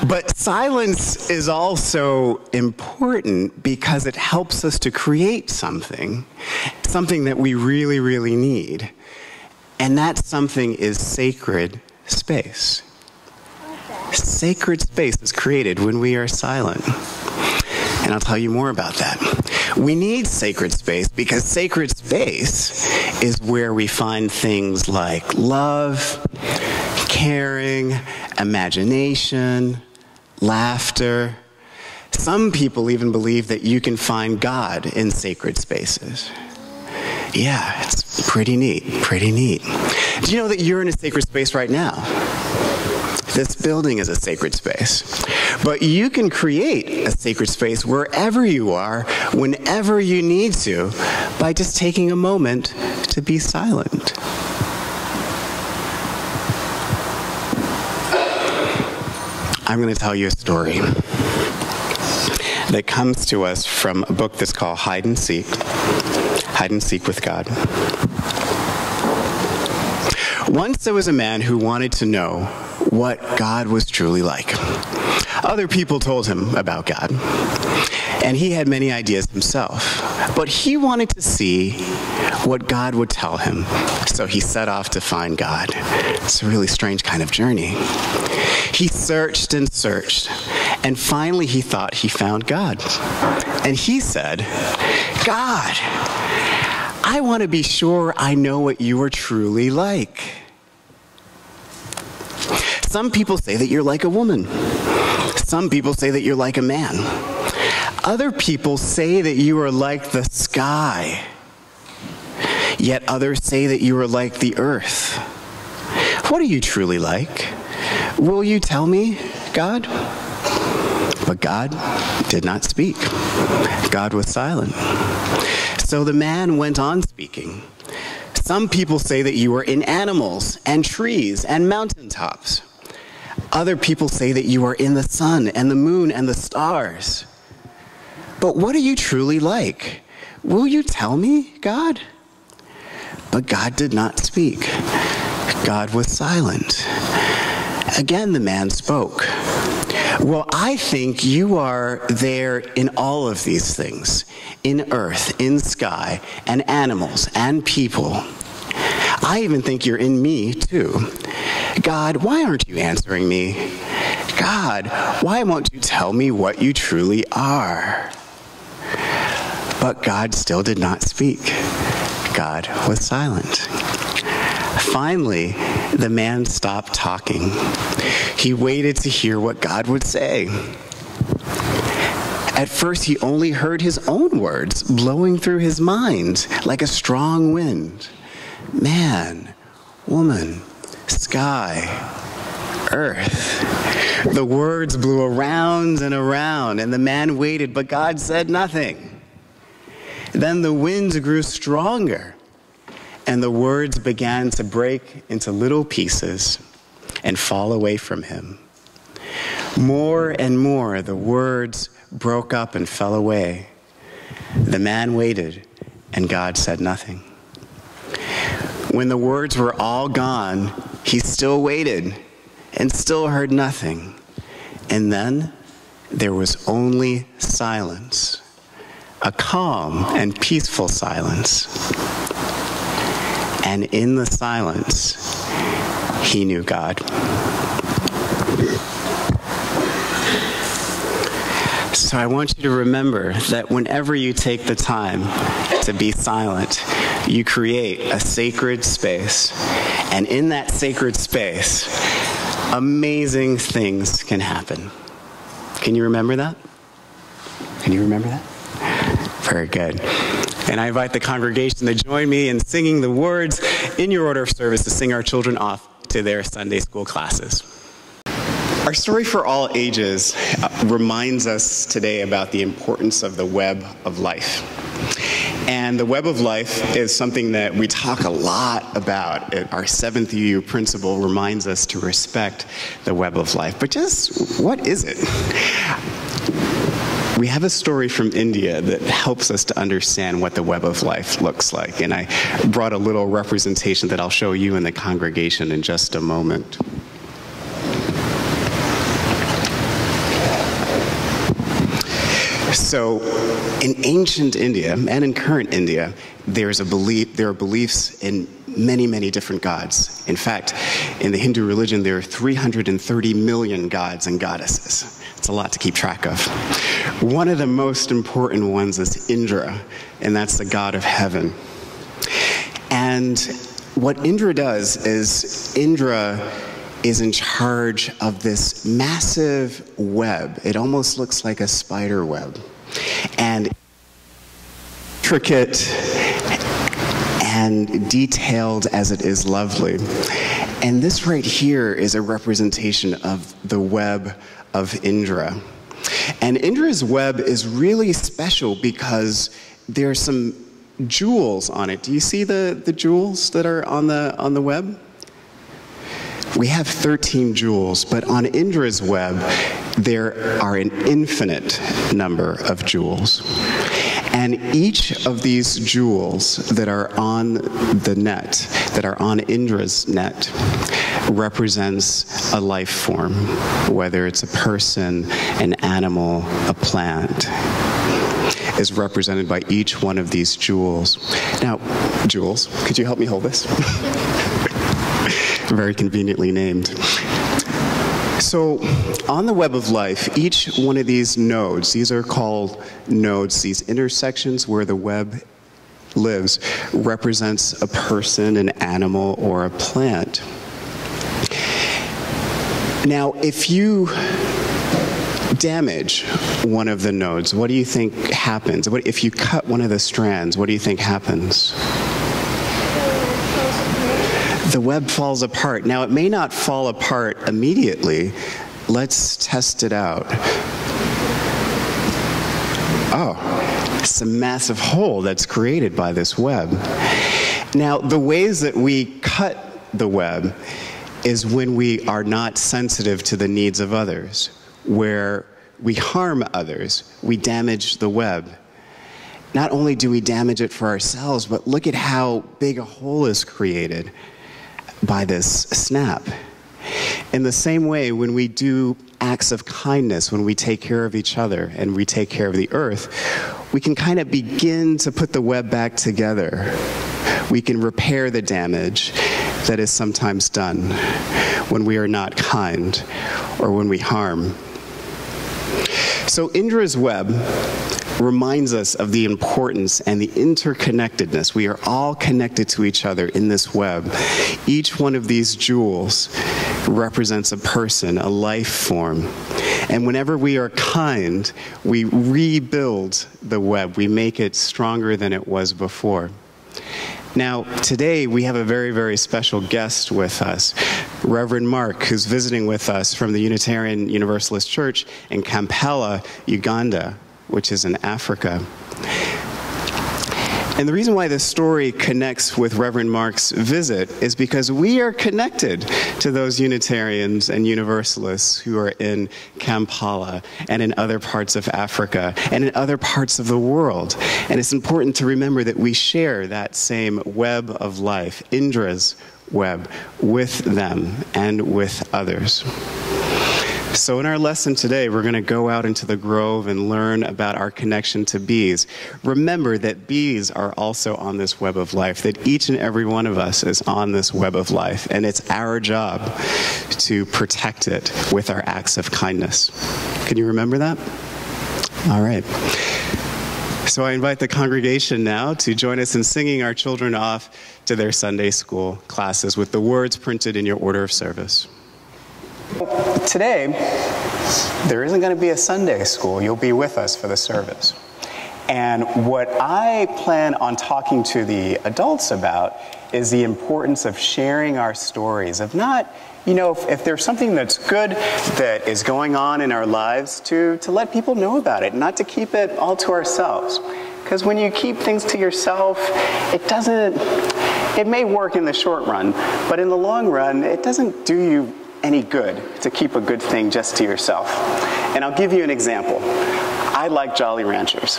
But silence is also important because it helps us to create something that we really, really need. And that something is sacred space. Sacred space is created when we are silent. And I'll tell you more about that. We need sacred space because sacred space is where we find things like love, caring, imagination, laughter. Some people even believe that you can find God in sacred spaces. Yeah, it's pretty neat, pretty neat. Do you know that you're in a sacred space right now? This building is a sacred space. But you can create a sacred space wherever you are, whenever you need to, by just taking a moment to be silent. I'm going to tell you a story that comes to us from a book that's called Hide and Seek with God. Once there was a man who wanted to know what God was truly like. Other people told him about God, and he had many ideas himself, but he wanted to see what God would tell him, so he set off to find God. It's a really strange kind of journey. He searched and searched, and finally he thought he found God. And he said, God, I want to be sure I know what you are truly like. Some people say that you're like a woman. Some people say that you're like a man. Other people say that you are like the sky. Yet others say that you are like the earth. What are you truly like? Will you tell me, God? But God did not speak. God was silent. So the man went on speaking. Some people say that you are in animals and trees and mountaintops. Other people say that you are in the sun and the moon and the stars. But what are you truly like? Will you tell me, God? But God did not speak. God was silent. Again, the man spoke. Well, I think you are there in all of these things, in earth, in sky, and animals, and people. I even think you're in me, too. God, why aren't you answering me? God, why won't you tell me what you truly are? But God still did not speak. God was silent. Finally, the man stopped talking. He waited to hear what God would say. At first, he only heard his own words blowing through his mind like a strong wind. Man, woman, sky, earth. The words blew around and around, and the man waited, but God said nothing. Then the wind grew stronger, and the words began to break into little pieces and fall away from him. More and more, the words broke up and fell away. The man waited, and God said nothing. When the words were all gone, he still waited and still heard nothing. And then there was only silence, a calm and peaceful silence. And in the silence, he knew God. So I want you to remember that whenever you take the time to be silent, you create a sacred space. And in that sacred space, amazing things can happen. Can you remember that? Can you remember that? Very good. And I invite the congregation to join me in singing the words in your order of service to sing our children off to their Sunday school classes. Our story for all ages reminds us today about the importance of the web of life. And the web of life is something that we talk a lot about. Our 7th U principle reminds us to respect the web of life. But just what is it? We have a story from India that helps us to understand what the web of life looks like. And I brought a little representation that I'll show you in the congregation in just a moment. So in ancient India and in current India, there are beliefs in many, many different gods. In fact, in the Hindu religion, there are 330 million gods and goddesses. It's a lot to keep track of. One of the most important ones is Indra, and that's the god of heaven. And what Indra does is Indra is in charge of this massive web. It almost looks like a spider web. And intricate and detailed as it is lovely. And this right here is a representation of the web of Indra. And Indra's web is really special because there are some jewels on it. Do you see the jewels that are on the web? We have 13 jewels, but on Indra's web, there are an infinite number of jewels. And each of these jewels that are on the net, that are on Indra's net, represents a life form, whether it's a person, an animal, a plant, is represented by each one of these jewels. Now, Jules, could you help me hold this? Very conveniently named. So, on the web of life, each one of these nodes, these are called nodes, these intersections where the web lives, represents a person, an animal, or a plant. Now, if you damage one of the nodes, what do you think happens? If you cut one of the strands, what do you think happens? The web falls apart. Now, it may not fall apart immediately. Let's test it out. Oh, it's a massive hole that's created by this web. Now, the ways that we cut the web is when we are not sensitive to the needs of others, where we harm others, we damage the web. Not only do we damage it for ourselves, but look at how big a hole is created by this snap. In the same way, when we do acts of kindness, when we take care of each other and we take care of the earth, we can kind of begin to put the web back together. We can repair the damage that is sometimes done when we are not kind or when we harm. So Indra's web reminds us of the importance and the interconnectedness. We are all connected to each other in this web. Each one of these jewels represents a person, a life form. And whenever we are kind, we rebuild the web. We make it stronger than it was before. Now, today we have a very, very special guest with us, Reverend Mark, who's visiting with us from the Unitarian Universalist Church in Kampala, Uganda, which is in Africa. And the reason why this story connects with Reverend Mark's visit is because we are connected to those Unitarians and Universalists who are in Kampala and in other parts of Africa and in other parts of the world. And it's important to remember that we share that same web of life, Indra's web, with them and with others. So in our lesson today, we're going to go out into the grove and learn about our connection to bees. Remember that bees are also on this web of life, that each and every one of us is on this web of life, and it's our job to protect it with our acts of kindness. Can you remember that? All right. So I invite the congregation now to join us in singing our children off to their Sunday school classes with the words printed in your order of service. Today, there isn't going to be a Sunday school. You'll be with us for the service. And what I plan on talking to the adults about is the importance of sharing our stories, of not, if there's something that's good that is going on in our lives, to let people know about it, not to keep it all to ourselves. Because when you keep things to yourself, it may work in the short run, but in the long run, it doesn't do you any good to keep a good thing just to yourself. And I'll give you an example. I like Jolly Ranchers.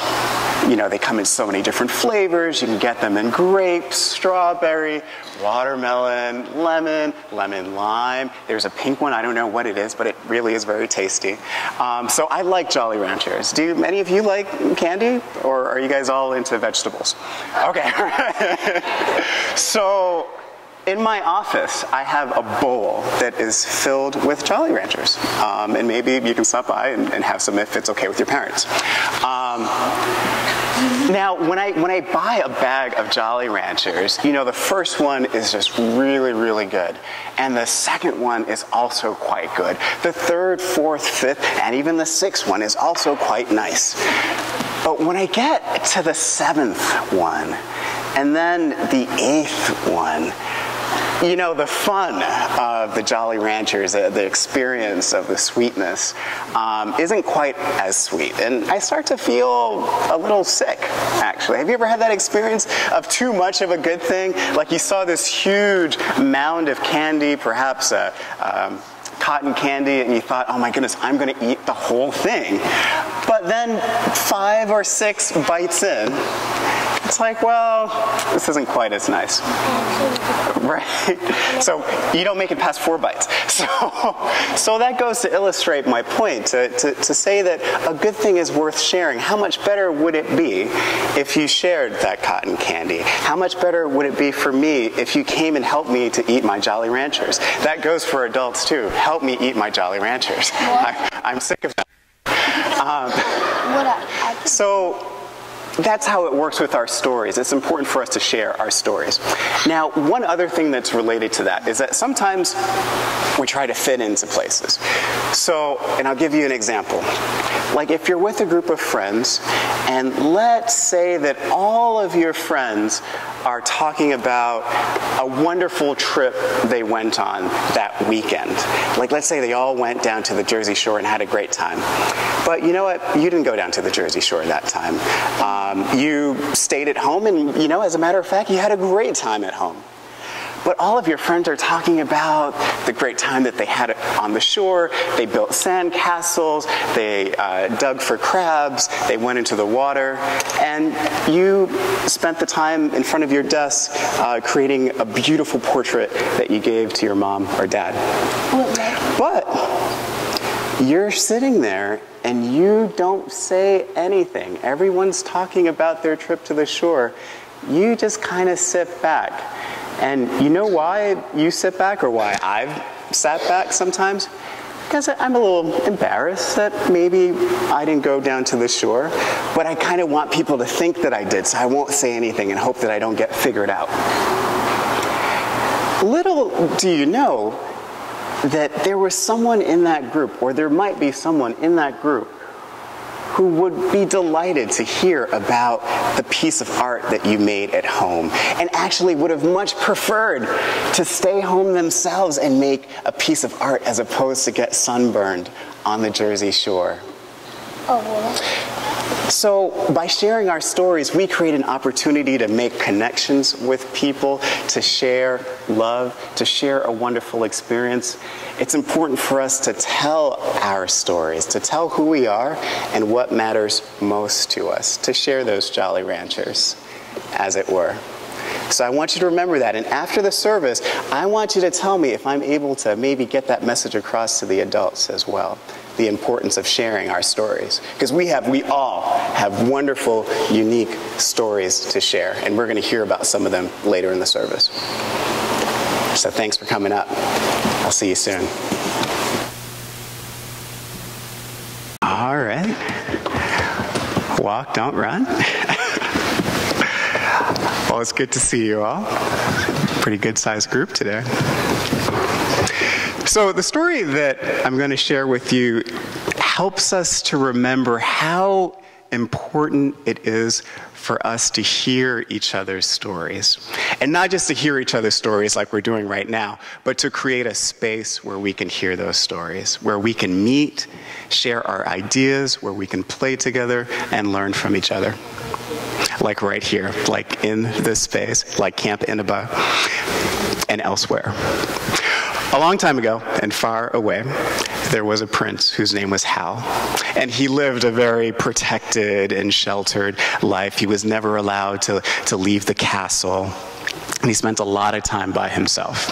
They come in so many different flavors. You can get them in grape, strawberry, watermelon, lemon lime. There's a pink one. I don't know what it is, but it really is very tasty. So I like Jolly Ranchers. Do many of you like candy, or are you guys all into vegetables? Okay. So In my office, I have a bowl that is filled with Jolly Ranchers. And maybe you can stop by and have some if it's okay with your parents. Now, when I buy a bag of Jolly Ranchers, you know, the first one is just really, really good. And the second one is also quite good. The third, fourth, fifth, and even the sixth one is also quite nice. But when I get to the seventh one, and then the eighth one, you know, the fun of the Jolly Ranchers, the experience of the sweetness, isn't quite as sweet. And I start to feel a little sick, actually. Have you ever had that experience of too much of a good thing? Like you saw this huge mound of candy, perhaps cotton candy, and you thought, oh my goodness, I'm going to eat the whole thing. But then 5 or 6 bites in, it's like, well, this isn't quite as nice. Right? So you don't make it past 4 bites. So that goes to illustrate my point, to say that a good thing is worth sharing. How much better would it be if you shared that cotton candy? How much better would it be for me if you came and helped me to eat my Jolly Ranchers? That goes for adults too. Help me eat my Jolly Ranchers. I'm sick of that. So that's how it works with our stories. It's important for us to share our stories. Now, one other thing that's related to that is that sometimes we try to fit into places. So, and I'll give you an example. Like if you're with a group of friends, and let's say that all of your friends are talking about a wonderful trip they went on that weekend. Like let's say they all went down to the Jersey Shore and had a great time. But you know what? You didn't go down to the Jersey Shore that time. You stayed at home and, you know, as a matter of fact, you had a great time at home. But all of your friends are talking about the great time that they had on the shore. They built sand castles, they dug for crabs, they went into the water, and you spent the time in front of your desk creating a beautiful portrait that you gave to your mom or dad. But you're sitting there and you don't say anything. Everyone's talking about their trip to the shore. You just kind of sit back. And you know why you sit back, or why I've sat back sometimes? Because I'm a little embarrassed that maybe I didn't go down to the shore, but I kind of want people to think that I did, so I won't say anything and hope that I don't get figured out. Little do you know that there was someone in that group, or there might be someone in that group, who would be delighted to hear about the piece of art that you made at home, and actually would have much preferred to stay home themselves and make a piece of art as opposed to get sunburned on the Jersey Shore. Oh, well. So by sharing our stories, we create an opportunity to make connections with people, to share love, to share a wonderful experience. It's important for us to tell our stories, to tell who we are and what matters most to us, to share those Jolly Ranchers, as it were. So I want you to remember that. And after the service, I want you to tell me if I'm able to maybe get that message across to the adults as well. The importance of sharing our stories. Because we all have wonderful, unique stories to share. And we're going to hear about some of them later in the service. So thanks for coming up. I'll see you soon. All right. Walk, don't run. Well, it's good to see you all. Pretty good sized group today. So the story that I'm going to share with you helps us to remember how important it is for us to hear each other's stories. And not just to hear each other's stories like we're doing right now, but to create a space where we can hear those stories, where we can meet, share our ideas, where we can play together and learn from each other. Like right here, like in this space, like Camp Innaba and elsewhere. A long time ago and far away, there was a prince whose name was Hal, and he lived a very protected and sheltered life. He was never allowed to leave the castle, and he spent a lot of time by himself.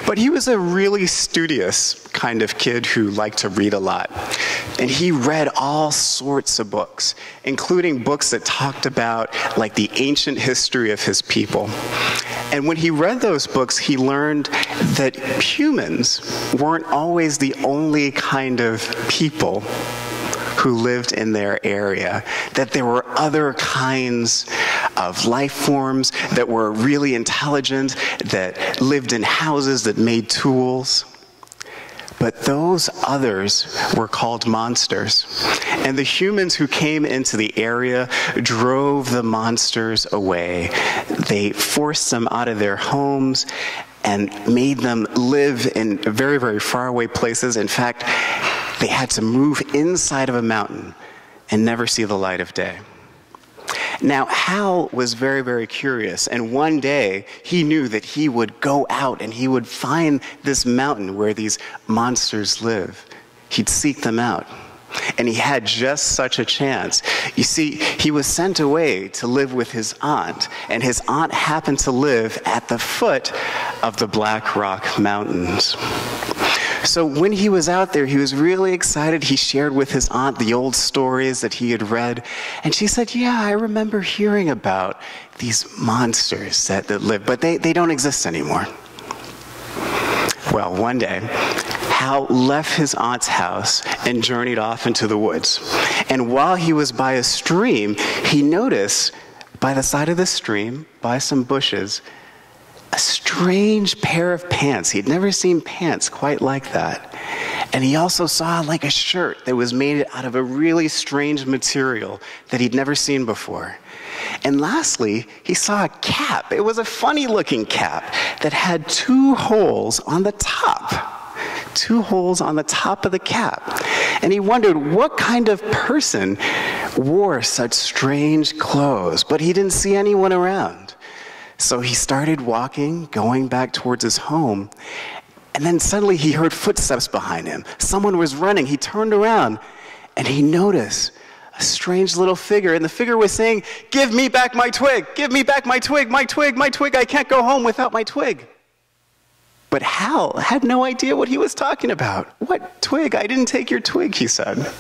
But he was a really studious kind of kid who liked to read a lot, and he read all sorts of books, including books that talked about like the ancient history of his people. And when he read those books, he learned that humans weren't always the only kind of people who lived in their area, that there were other kinds of life forms that were really intelligent, that lived in houses, that made tools. But those others were called monsters. And the humans who came into the area drove the monsters away. They forced them out of their homes and made them live in very, very faraway places. In fact, they had to move inside of a mountain and never see the light of day. Now, Hal was very, very curious, and one day he knew that he would go out and he would find this mountain where these monsters live. He'd seek them out. And he had just such a chance. You see, he was sent away to live with his aunt, and his aunt happened to live at the foot of the Black Rock Mountains. So when he was out there, he was really excited. He shared with his aunt the old stories that he had read. And she said, yeah, I remember hearing about these monsters that live, but they don't exist anymore. Well, one day, Hal left his aunt's house and journeyed off into the woods. And while he was by a stream, he noticed by the side of the stream, by some bushes, a strange pair of pants. He'd never seen pants quite like that. And he also saw like a shirt that was made out of a really strange material that he'd never seen before. And lastly, he saw a cap. It was a funny looking cap that had 2 holes on the top. 2 holes on the top of the cap. And he wondered what kind of person wore such strange clothes, but he didn't see anyone around. So he started walking, going back towards his home, and then suddenly he heard footsteps behind him. Someone was running. He turned around, and he noticed a strange little figure, and the figure was saying, "Give me back my twig! Give me back my twig! My twig! My twig! I can't go home without my twig!" But Hal had no idea what he was talking about. "What twig? I didn't take your twig," he said.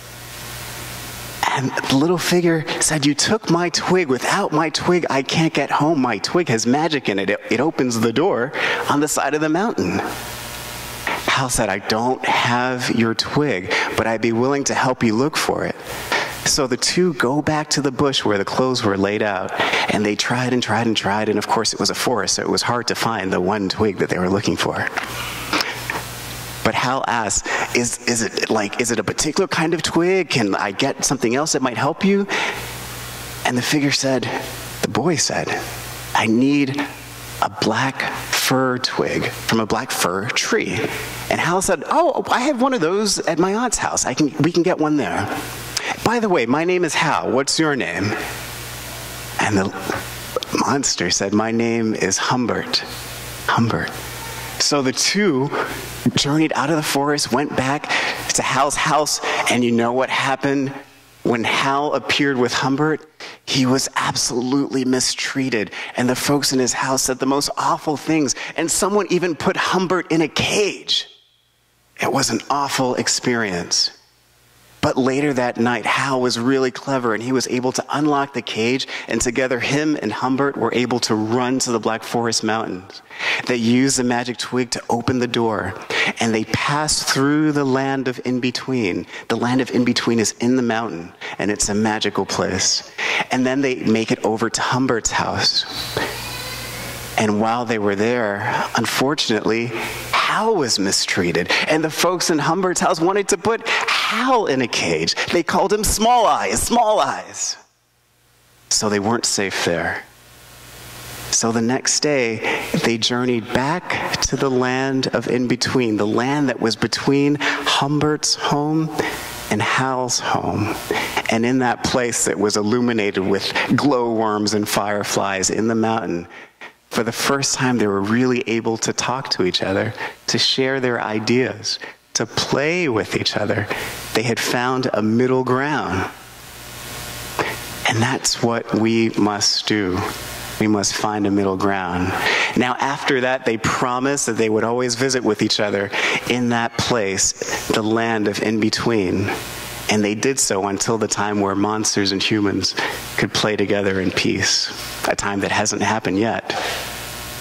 And the little figure said, "You took my twig. Without my twig, I can't get home. My twig has magic in it. It opens the door on the side of the mountain." Hal said, "I don't have your twig, but I'd be willing to help you look for it." So the two go back to the bush where the clothes were laid out, and they tried and tried and tried, and of course it was a forest, so it was hard to find the one twig that they were looking for. But Hal asked, is it a particular kind of twig? Can I get something else that might help you? And the boy said, "I need a black fir twig from a black fir tree." And Hal said, "Oh, I have one of those at my aunt's house. We can get one there. By the way, my name is Hal. What's your name?" And the monster said, "My name is Humbert." Humbert. So the two journeyed out of the forest, went back to Hal's house, and you know what happened when Hal appeared with Humbert? He was absolutely mistreated, and the folks in his house said the most awful things, and someone even put Humbert in a cage. It was an awful experience. But later that night, Hal was really clever, and he was able to unlock the cage, and together him and Humbert were able to run to the Black Forest Mountains. They used the magic twig to open the door, and they passed through the land of in-between. The land of in-between is in the mountain, and it's a magical place. And then they make it over to Humbert's house. And while they were there, unfortunately, Hal was mistreated, and the folks in Humbert's house wanted to put Hal in a cage. They called him Small Eyes, Small Eyes. So they weren't safe there. So the next day, they journeyed back to the land of in-between, the land that was between Humbert's home and Hal's home. And in that place that was illuminated with glowworms and fireflies in the mountain, for the first time, they were really able to talk to each other, to share their ideas, to play with each other. They had found a middle ground. And that's what we must do. We must find a middle ground. Now, after that, they promised that they would always visit with each other in that place, the land of in-between. And they did so until the time where monsters and humans could play together in peace, a time that hasn't happened yet.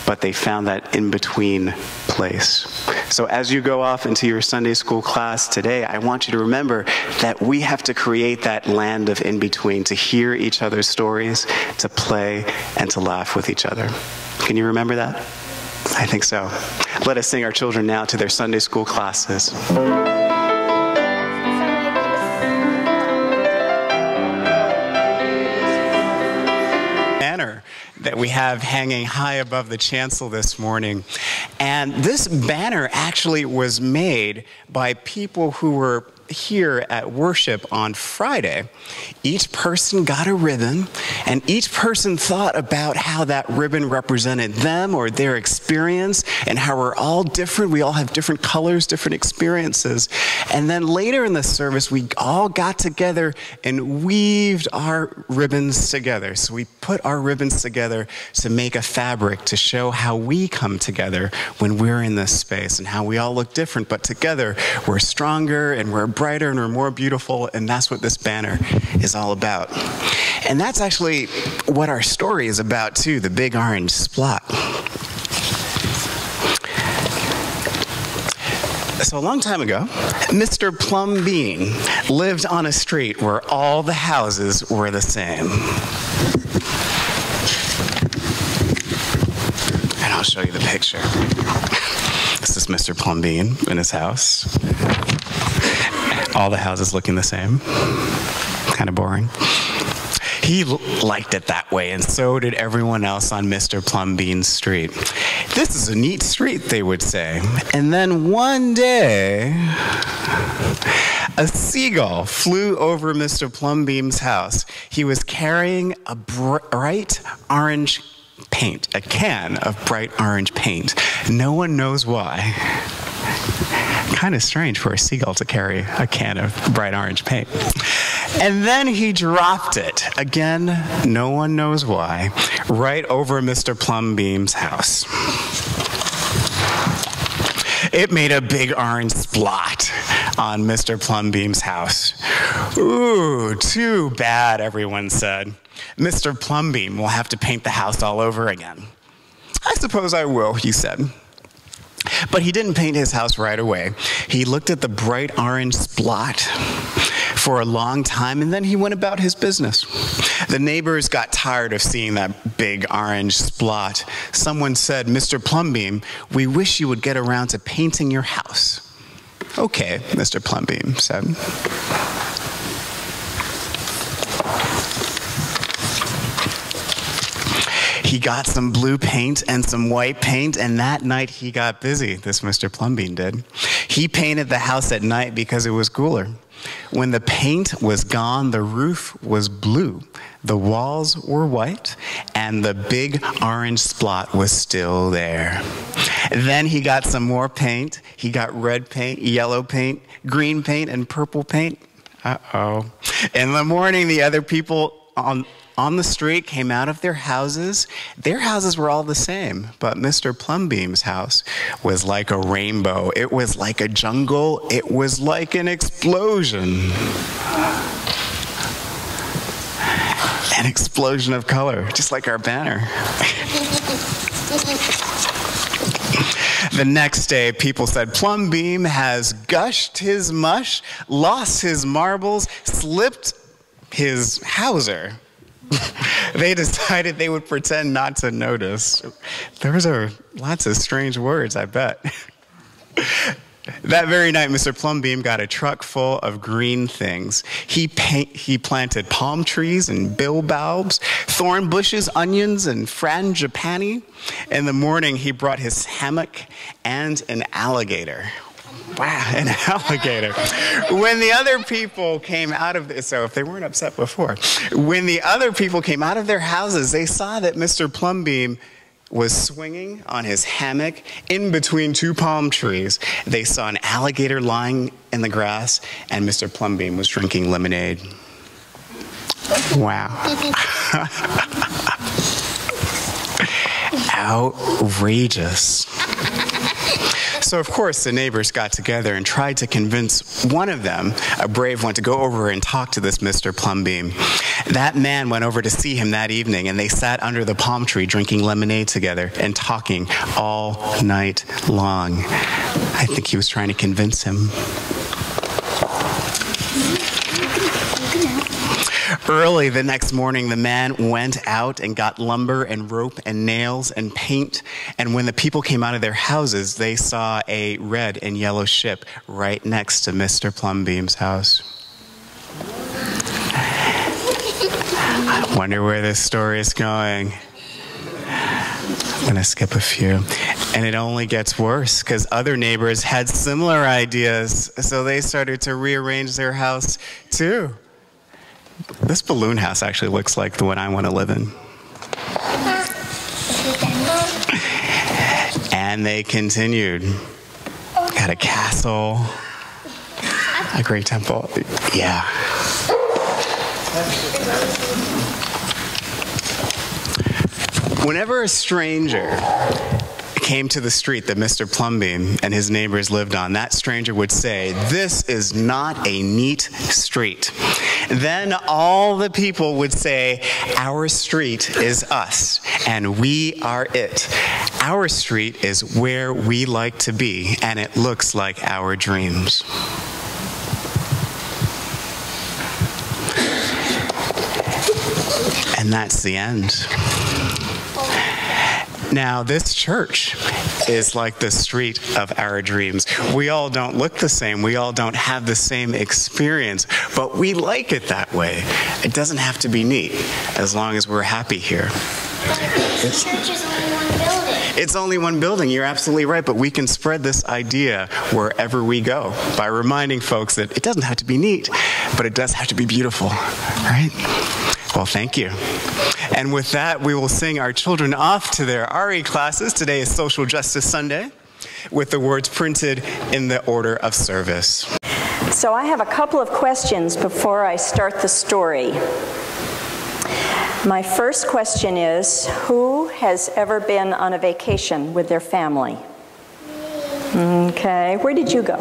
but they found that in-between place. So as you go off into your Sunday school class today, I want you to remember that we have to create that land of in-between, to hear each other's stories, to play, and to laugh with each other. Can you remember that? I think so. Let us sing our children now to their Sunday school classes. Banner that we have hanging high above the chancel this morning. And this banner actually was made by people who were here at worship on Friday. Each person got a ribbon, and each person thought about how that ribbon represented them or their experience, and how we're all different. We all have different colors, different experiences. And then later in the service, we all got together and weaved our ribbons together. So we put our ribbons together to make a fabric to show how we come together when we're in this space, and how we all look different, but together we're stronger and we're brighter and we're more beautiful, and that's what this banner is all about. And that's actually what our story is about too, the big orange splot. So a long time ago, Mr. Plum Bean lived on a street where all the houses were the same. And I'll show you the picture. This is Mr. Plum Bean in his house. All the houses looking the same. Kind of boring. He liked it that way, and so did everyone else on Mr. Plum Bean's street. This is a neat street, they would say. And then one day, a seagull flew over Mr. Plum Bean's house. He was carrying a bright orange paint, a can of bright orange paint. No one knows why. Kind of strange for a seagull to carry a can of bright orange paint. And then he dropped it. Again, no one knows why, right over Mr. Plum Bean's house. It made a big orange splot on Mr. Plum Bean's house. Ooh, too bad, everyone said. Mr. Plum Bean will have to paint the house all over again. I suppose I will, he said. But he didn't paint his house right away. He looked at the bright orange splot for a long time, and then he went about his business. The neighbors got tired of seeing that big orange splot. Someone said, "Mr. Plumbeam, we wish you would get around to painting your house." "Okay," Mr. Plumbeam said. He got some blue paint and some white paint, and that night he got busy, this Mr. Plumbeam did. He painted the house at night because it was cooler. When the paint was gone, the roof was blue, the walls were white, and the big orange splot was still there. Then he got some more paint. He got red paint, yellow paint, green paint, and purple paint. Uh-oh. In the morning, the other people on the street came out of their houses. Their houses were all the same, but Mr. Plumbeam's house was like a rainbow. It was like a jungle. It was like an explosion. An explosion of color, just like our banner. The next day, people said, "Plumbeam has gushed his mush, lost his marbles, slipped his houser." They decided they would pretend not to notice. Those are lots of strange words, I bet. That very night, Mr. Plumbeam got a truck full of green things. He planted palm trees and bilbulbs, thorn bushes, onions, and frangipani. In the morning, he brought his hammock and an alligator. Wow, an alligator. When the other people came out of so if they weren't upset before, when the other people came out of their houses, they saw that Mr. Plumbeam was swinging on his hammock in between two palm trees. They saw an alligator lying in the grass, and Mr. Plumbeam was drinking lemonade. Wow. Outrageous. So, of course, the neighbors got together and tried to convince one of them, a brave one, to go over and talk to this Mr. Plumbeam. That man went over to see him that evening, and they sat under the palm tree drinking lemonade together and talking all night long. I think he was trying to convince him. Early the next morning, the man went out and got lumber and rope and nails and paint. And when the people came out of their houses, they saw a red and yellow ship right next to Mr. Plumbeam's house. I wonder where this story is going. I'm going to skip a few. And it only gets worse because other neighbors had similar ideas. So they started to rearrange their house too. This balloon house actually looks like the one I want to live in. And they continued. Got a castle, a great temple. Yeah. Whenever a stranger came to the street that Mr. Plumbeam and his neighbors lived on, that stranger would say, "This is not a neat street." Then all the people would say, "Our street is us, and we are it. Our street is where we like to be, and it looks like our dreams." And that's the end. Now, this church is like the street of our dreams. We all don't look the same. We all don't have the same experience, but we like it that way. It doesn't have to be neat as long as we're happy here. The church is only one building. It's only one building. You're absolutely right, but we can spread this idea wherever we go by reminding folks that it doesn't have to be neat, but it does have to be beautiful, right? Well, thank you. And with that, we will sing our children off to their RE classes. Today is Social Justice Sunday, with the words printed in the order of service. So I have a couple of questions before I start the story. My first question is, who has ever been on a vacation with their family? Okay, where did you go?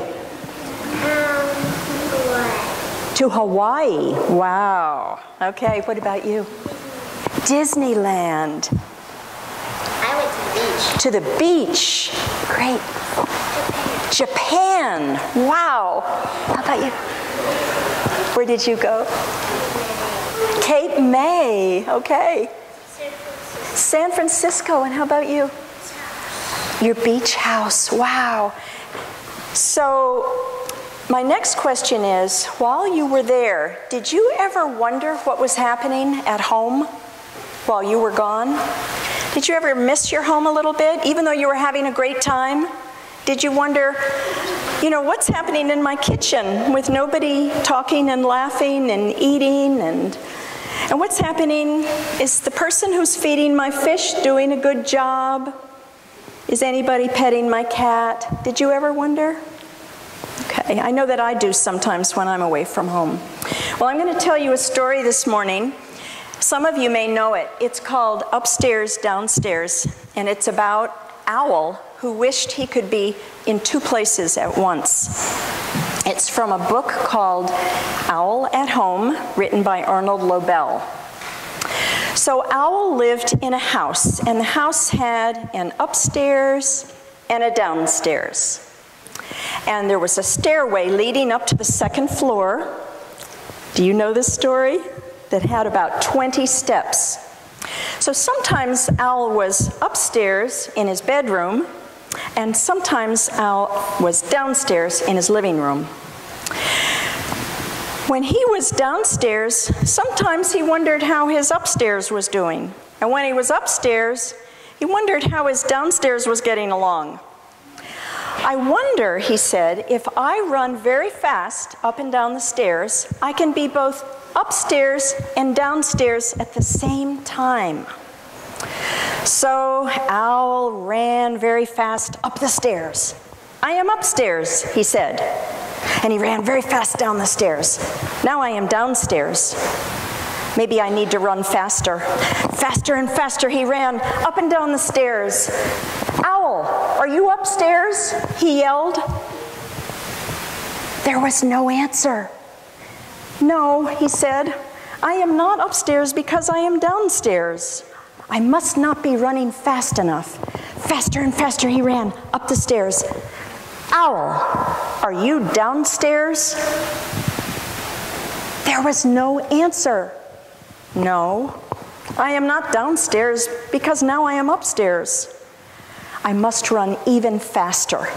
Hawaii. To Hawaii. Wow. Okay, what about you? Disneyland. I went To the beach. Great. Japan. Wow. How about you? Where did you go? Cape May. Okay. San Francisco. And how about you? Your beach house. Wow. So my next question is, while you were there, did you ever wonder what was happening at home while you were gone? Did you ever miss your home a little bit, even though you were having a great time? Did you wonder, you know, what's happening in my kitchen with nobody talking and laughing and eating, and what's happening? Is the person who's feeding my fish doing a good job? Is anybody petting my cat? Did you ever wonder? Okay, I know that I do sometimes when I'm away from home. Well, I'm going to tell you a story this morning. Some of you may know it. It's called Upstairs, Downstairs, and it's about Owl who wished he could be in two places at once. It's from a book called Owl at Home, written by Arnold Lobel. So Owl lived in a house, and the house had an upstairs and a downstairs. And there was a stairway leading up to the second floor. Do you know this story? That had about 20 steps. So sometimes Owl was upstairs in his bedroom, and sometimes Owl was downstairs in his living room. When he was downstairs, sometimes he wondered how his upstairs was doing. And when he was upstairs, he wondered how his downstairs was getting along. I wonder, he said, if I run very fast up and down the stairs, I can be both upstairs and downstairs at the same time. So Owl ran very fast up the stairs. I am upstairs, he said. And he ran very fast down the stairs. Now I am downstairs. Maybe I need to run faster. Faster and faster he ran up and down the stairs. Owl, are you upstairs? He yelled. There was no answer. No, he said, I am not upstairs because I am downstairs. I must not be running fast enough. Faster and faster he ran up the stairs. Owl, are you downstairs? There was no answer. No, I am not downstairs because now I am upstairs. I must run even faster.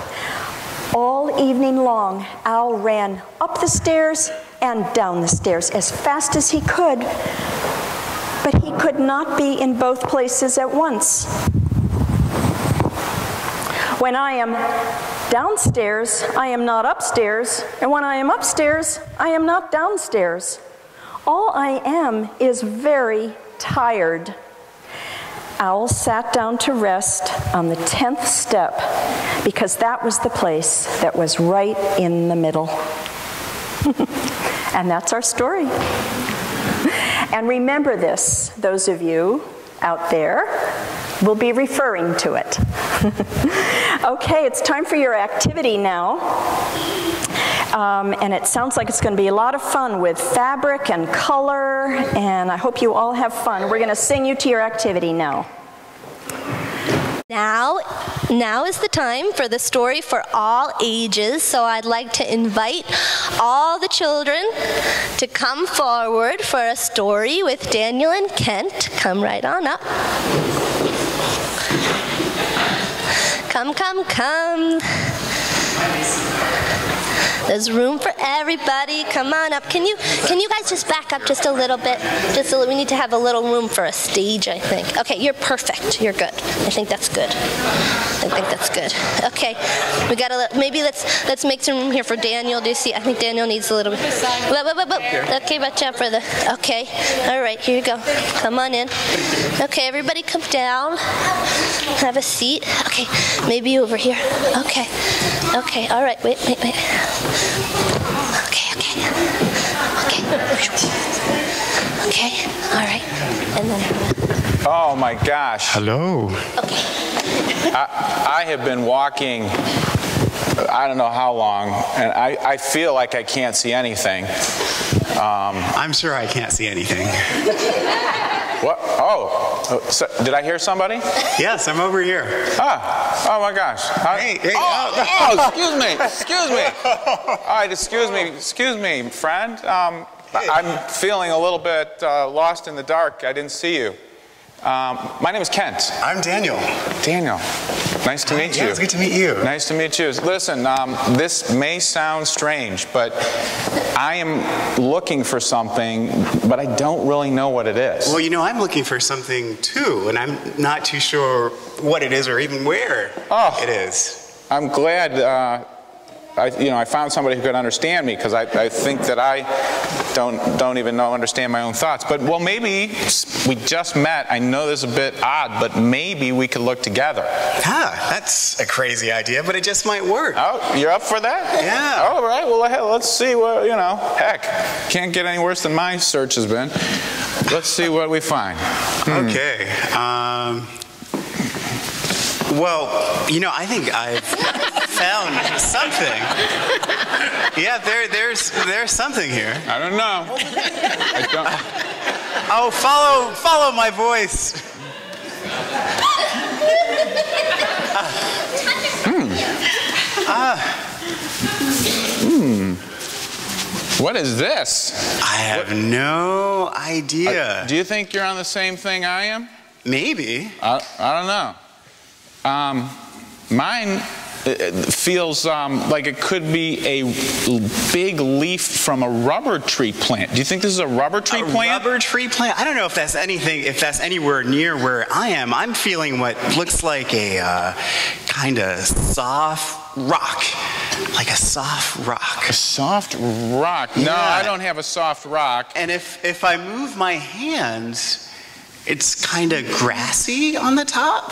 All evening long, Owl ran up the stairs and down the stairs as fast as he could, but he could not be in both places at once. When I am downstairs, I am not upstairs, and when I am upstairs, I am not downstairs. All I am is very tired. Owl sat down to rest on the 10th step because that was the place that was right in the middle. And that's our story. And remember this, those of you out there will be referring to it. Okay, it's time for your activity now. And it sounds like it's going to be a lot of fun with fabric and color, and I hope you all have fun. We're going to sing you to your activity now. Now is the time for the story for all ages, so I'd like to invite all the children to come forward for a story with Daniel and Kent. Come right on up. Come, come, come. There's room for everybody. Come on up. Can you guys just back up just a little bit? We need to have a little room for a stage, I think. Okay, you're perfect. You're good. I think that's good. I think that's good. Okay, we gotta maybe let's make some room here for Daniel. Do you see? I think Daniel needs a little bit. Okay, watch out for the. Okay, all right. Here you go. Come on in. Okay, everybody, come down. Have a seat. Okay, maybe over here. Okay. Okay. All right. Wait. Okay. All right. And then. Oh my gosh. Hello. Okay. I have been walking, I don't know how long, and I feel like I can't see anything. I'm sure I can't see anything. What? Oh, so, did I hear somebody? Yes, I'm over here. Oh my gosh. Hey. Excuse me. All right, excuse me, friend. I'm feeling a little bit lost in the dark. I didn't see you. My name is Kent. I'm Daniel. Daniel, nice to meet you. Yeah, it's good to meet you. Nice to meet you. Listen, this may sound strange, but I am looking for something, but I don't really know what it is. Well, I'm looking for something too, and I'm not too sure what it is or even where it is. I'm glad I found somebody who could understand me, because I think that I don't even understand my own thoughts. But, well, maybe we just met. I know this is a bit odd, but maybe we could look together. That's a crazy idea, but it just might work. Oh, you're up for that? Yeah. All right, well, let's see what, heck, can't get any worse than my search has been. Let's see what we find. Okay. Well, I think I've found something. Yeah, there's something here. I don't know. Oh, follow my voice. What is this? I have no idea. Do you think you're on the same thing I am? Maybe. I don't know. Mine feels like it could be a big leaf from a rubber tree plant. Do you think this is a rubber tree plant? Rubber tree plant? I don't know if that's anywhere near where I am. I'm feeling what looks like a kind of soft rock. Like a soft rock. A soft rock? No, Yeah. I don't have a soft rock. And if I move my hands, it's kind of grassy on the top.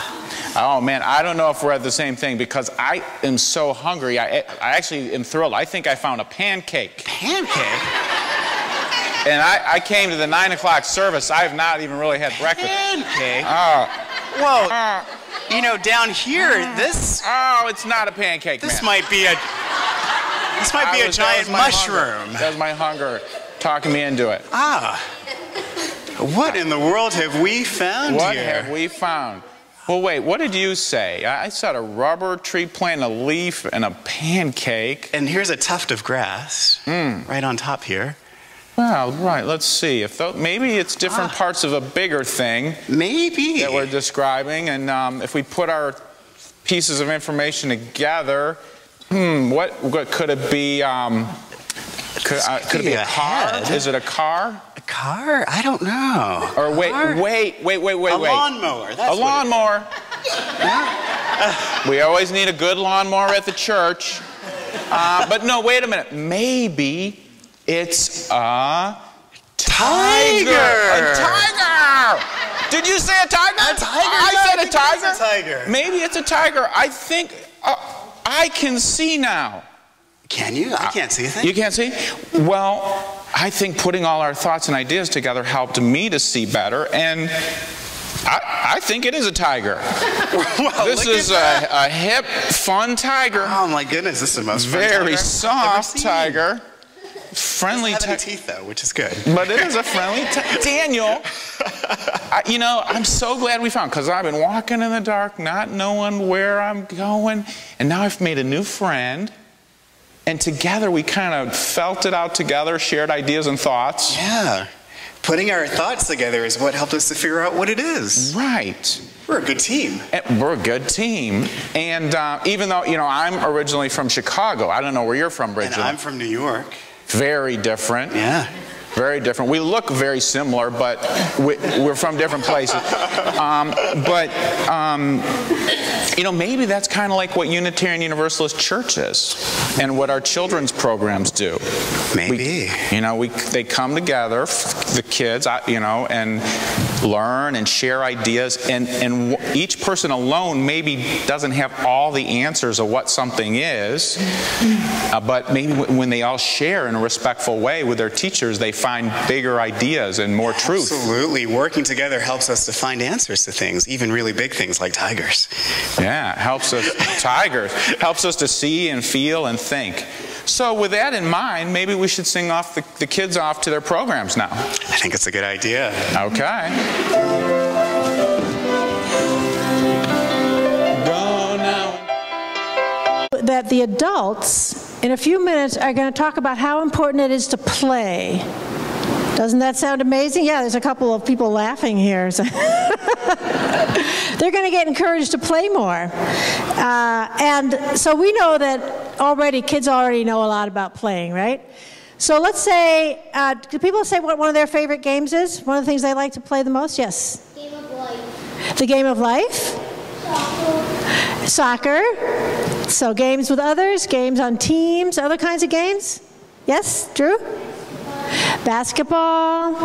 Oh man, I don't know if we're at the same thing, because I am so hungry. I actually am thrilled. I think I found a pancake. Pancake? And I came to the 9 o'clock service. I have not even really had breakfast. Pancake? Oh. Well, you know, down here, this... Oh, it's not a pancake, This man. might be a... This might be a giant mushroom. That was my hunger talking me into it. Ah. What in the world have we found What here? have we found? Well, wait, what did you say? I said a rubber tree plant, a leaf, and a pancake. And here's a tuft of grass right on top here. Well, right, let's see. If maybe it's different parts of a bigger thing. Maybe. That we're describing. And if we put our pieces of information together, what could it be? Could it be a car? Is it a car? A car? I don't know. Or wait. A lawnmower. That's a lawnmower. We always need a good lawnmower at the church. But no, wait a minute. Maybe it's a tiger. A tiger. Did you say a tiger? A tiger. I said a tiger. It's a tiger. Maybe it's a tiger. I think I can see now. Can you? I can't see a thing. You can't see? Well, I think putting all our thoughts and ideas together helped me to see better, and I think it is a tiger. Well, this is a hip, fun tiger. Oh my goodness, this is the most fun very tiger soft tiger. Friendly tiger. It doesn't have any teeth though, which is good. But it is a friendly Daniel, you know, I'm so glad we found, because I've been walking in the dark, not knowing where I'm going, and now I've made a new friend. And together we kind of felt it out together, shared ideas and thoughts. Yeah. Putting our thoughts together is what helped us to figure out what it is. Right. We're a good team. We're a good team. And even though, you know, I'm originally from Chicago. I don't know where you're from, Bridget. And I'm from New York. Very different. Yeah. Very different. We look very similar, but we're from different places. You know, maybe that's kind of like what Unitarian Universalist Church is, and what our children's programs do. Maybe. They come together, the kids, you know, and learn and share ideas, and each person alone maybe doesn't have all the answers of what something is, but maybe when they all share in a respectful way with their teachers, they find bigger ideas and more truth. Absolutely. Working together helps us to find answers to things, even really big things like tigers. Yeah, helps us, tigers, helps us to see and feel and think. So with that in mind, maybe we should sing off the kids off to their programs now. I think it's a good idea. Okay. That the adults, in a few minutes, are going to talk about how important it is to play. Doesn't that sound amazing? Yeah, there's a couple of people laughing here. So they're going to get encouraged to play more. And so we know that already, kids already know a lot about playing, right? So let's say, do people say what one of their favorite games is? One of the things they like to play the most? Yes? Game of life. The game of life? Soccer. So games with others, games on teams, other kinds of games? Yes, Drew? Basketball.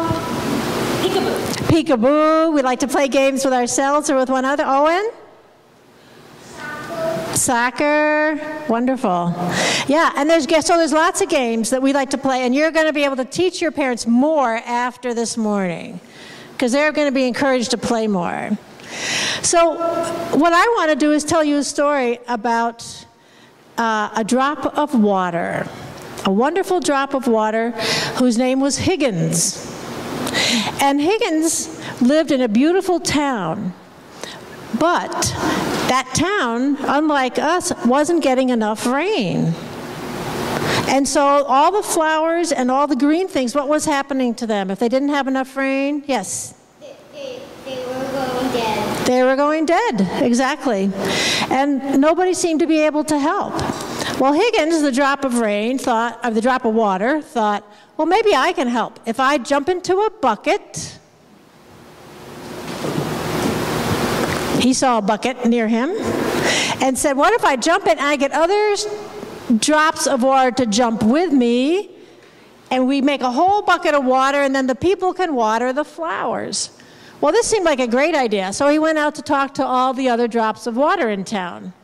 Peekaboo. Peekaboo. We like to play games with ourselves or with one another. Owen? Soccer. Wonderful. Yeah, and there's lots of games that we like to play, and you're going to be able to teach your parents more after this morning, because they're going to be encouraged to play more. So what I want to do is tell you a story about a drop of water, a wonderful drop of water whose name was Higgins. And Higgins lived in a beautiful town, but that town, unlike us, wasn't getting enough rain. And so all the flowers and all the green things, what was happening to them if they didn't have enough rain? Yes? They were going dead. They were going dead, exactly. And nobody seemed to be able to help. Well, Higgins, the drop of rain, the drop of water, thought, well, maybe I can help. If I jump into a bucket, he saw a bucket near him, and said, what if I jump in and I get other drops of water to jump with me, and we make a whole bucket of water, and then the people can water the flowers. Well, this seemed like a great idea, so he went out to talk to all the other drops of water in town.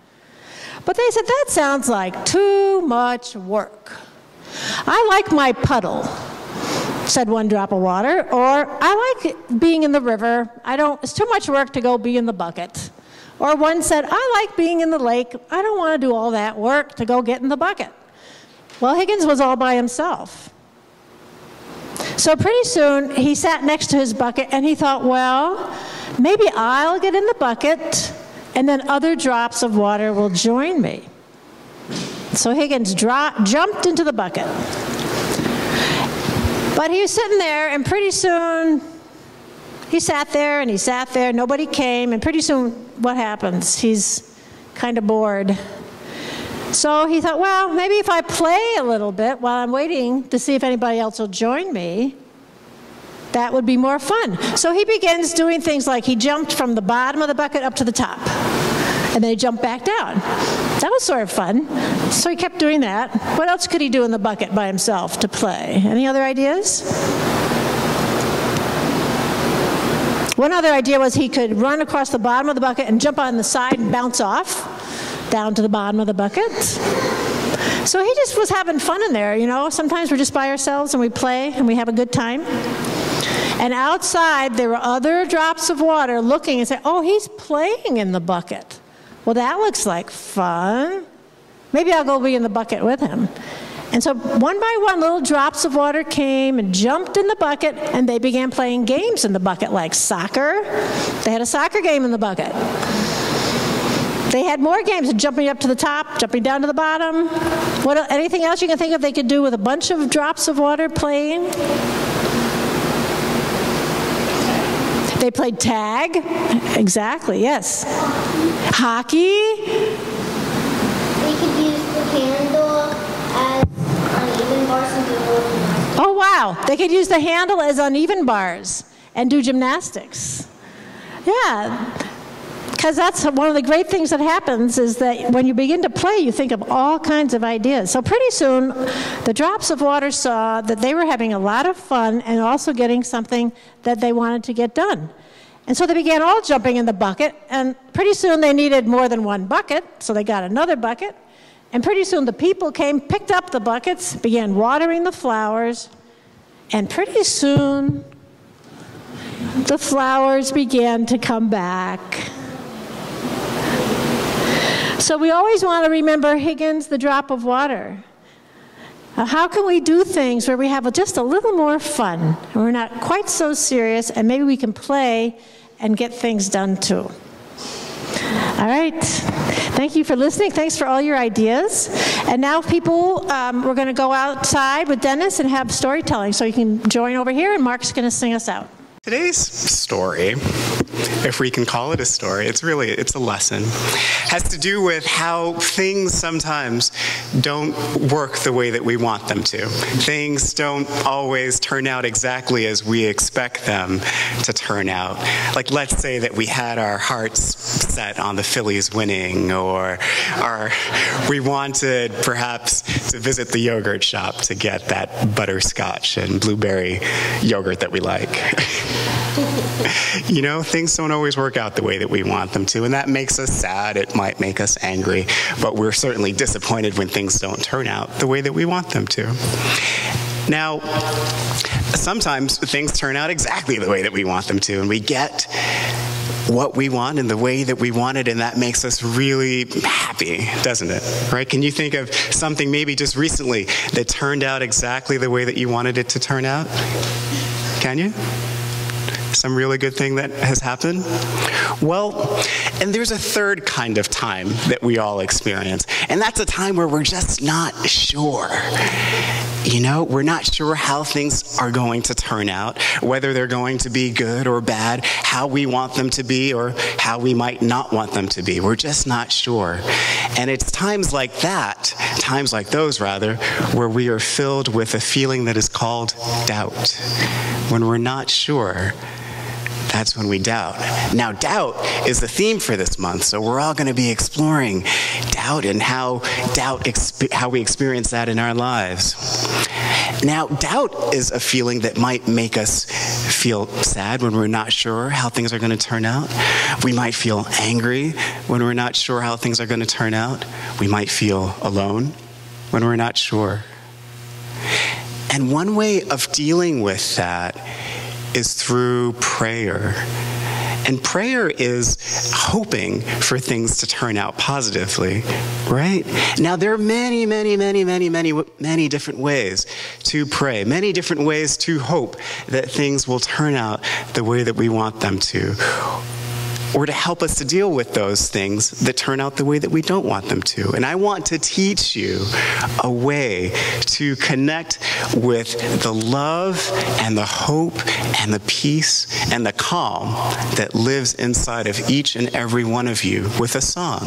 But they said, that sounds like too much work. I like my puddle, said one drop of water, or I like being in the river. It's too much work to go be in the bucket. Or one said, I like being in the lake. I don't want to do all that work to go get in the bucket. Well, Higgins was all by himself. So pretty soon, he sat next to his bucket and he thought, well, maybe I'll get in the bucket and then other drops of water will join me. So Higgins jumped into the bucket. But he was sitting there, and pretty soon, he sat there and he sat there, nobody came, and pretty soon, what happens? He's kind of bored. So he thought, well, maybe if I play a little bit while I'm waiting to see if anybody else will join me, that would be more fun. So he begins doing things like he jumped from the bottom of the bucket up to the top, and then he jumped back down. That was sort of fun. So he kept doing that. What else could he do in the bucket by himself to play? Any other ideas? One other idea was he could run across the bottom of the bucket and jump on the side and bounce off down to the bottom of the bucket. So he just was having fun in there, you know. Sometimes we're just by ourselves and we play and we have a good time. And outside there were other drops of water looking and saying, oh, he's playing in the bucket. Well, that looks like fun. Maybe I'll go be in the bucket with him. And so one by one, little drops of water came and jumped in the bucket, and they began playing games in the bucket, like soccer. They had a soccer game in the bucket. They had more games, jumping up to the top, jumping down to the bottom. Anything else you can think of they could do with a bunch of drops of water playing? They played tag. Exactly, yes. Hockey. We could use the handle as uneven bars and do gymnastics. Oh, wow. They could use the handle as uneven bars and do gymnastics. Yeah. Because that's one of the great things that happens is that when you begin to play, you think of all kinds of ideas. So pretty soon, the drops of water saw that they were having a lot of fun and also getting something that they wanted to get done. And so they began all jumping in the bucket, and pretty soon they needed more than one bucket, so they got another bucket. And pretty soon the people came, picked up the buckets, began watering the flowers, and pretty soon the flowers began to come back. So we always want to remember Higgins, the drop of water. How can we do things where we have just a little more fun, and we're not quite so serious, and maybe we can play and get things done too? All right. Thank you for listening. Thanks for all your ideas. And now people, we're going to go outside with Dennis and have storytelling, so you can join over here, and Mark's going to sing us out. Today's story, if we can call it a story, it's a lesson, has to do with how things sometimes don't work the way that we want them to. Things don't always turn out exactly as we expect them to turn out. Like, let's say that we had our hearts set on the Phillies winning, or we wanted perhaps to visit the yogurt shop to get that butterscotch and blueberry yogurt that we like. You know, things don't always work out the way that we want them to, and that makes us sad. It might make us angry, but we're certainly disappointed when things don't turn out the way that we want them to. Now, sometimes things turn out exactly the way that we want them to, and we get what we want in the way that we want it, and that makes us really happy, doesn't it? Right? Can you think of something maybe just recently that turned out exactly the way that you wanted it to turn out? Can you? Some really good thing that has happened? Well, and there's a third kind of time that we all experience, and that's a time where we're just not sure. You know, we're not sure how things are going to turn out, whether they're going to be good or bad, how we want them to be or how we might not want them to be. We're just not sure. And it's times like that, times like those rather, where we are filled with a feeling that is called doubt. When we're not sure, that's when we doubt. Now, doubt is the theme for this month, so we're all going to be exploring doubt and how we experience that in our lives. Now, doubt is a feeling that might make us feel sad when we're not sure how things are going to turn out. We might feel angry when we're not sure how things are going to turn out. We might feel alone when we're not sure. And one way of dealing with that is through prayer. And prayer is hoping for things to turn out positively, right? Now, there are many different ways to pray, many different ways to hope that things will turn out the way that we want them to, or to help us to deal with those things that turn out the way that we don't want them to. And I want to teach you a way to connect with the love and the hope and the peace and the calm that lives inside of each and every one of you with a song.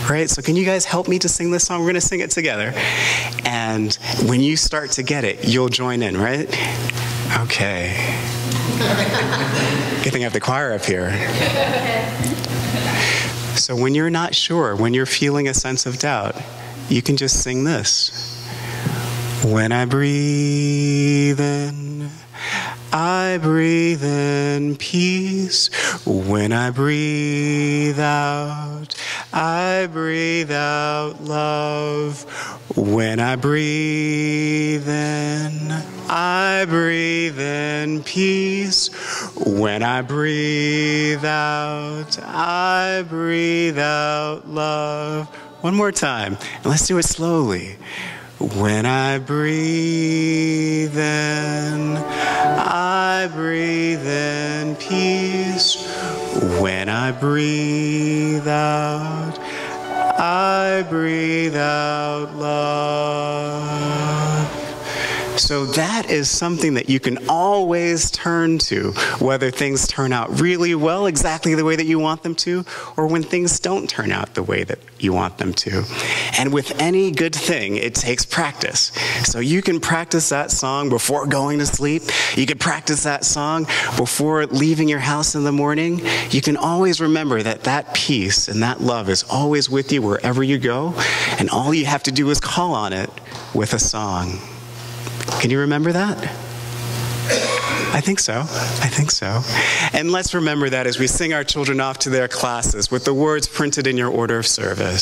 Right? So can you guys help me to sing this song? We're going to sing it together. And when you start to get it, you'll join in, right? Okay. Good thing I have the choir up here. So when you're not sure, when you're feeling a sense of doubt, you can just sing this. When I breathe in, I breathe in peace. When I breathe out, I breathe out love. When I breathe in, I breathe in peace. When I breathe out, I breathe out love. One more time, and let's do it slowly. When I breathe in, I breathe in peace. When I breathe out, I breathe out love. So that is something that you can always turn to, whether things turn out really well, exactly the way that you want them to, or when things don't turn out the way that you want them to. And with any good thing, it takes practice. So you can practice that song before going to sleep. You can practice that song before leaving your house in the morning. You can always remember that that peace and that love is always with you wherever you go, and all you have to do is call on it with a song. Can you remember that? I think so. I think so. And let's remember that as we sing our children off to their classes with the words printed in your order of service.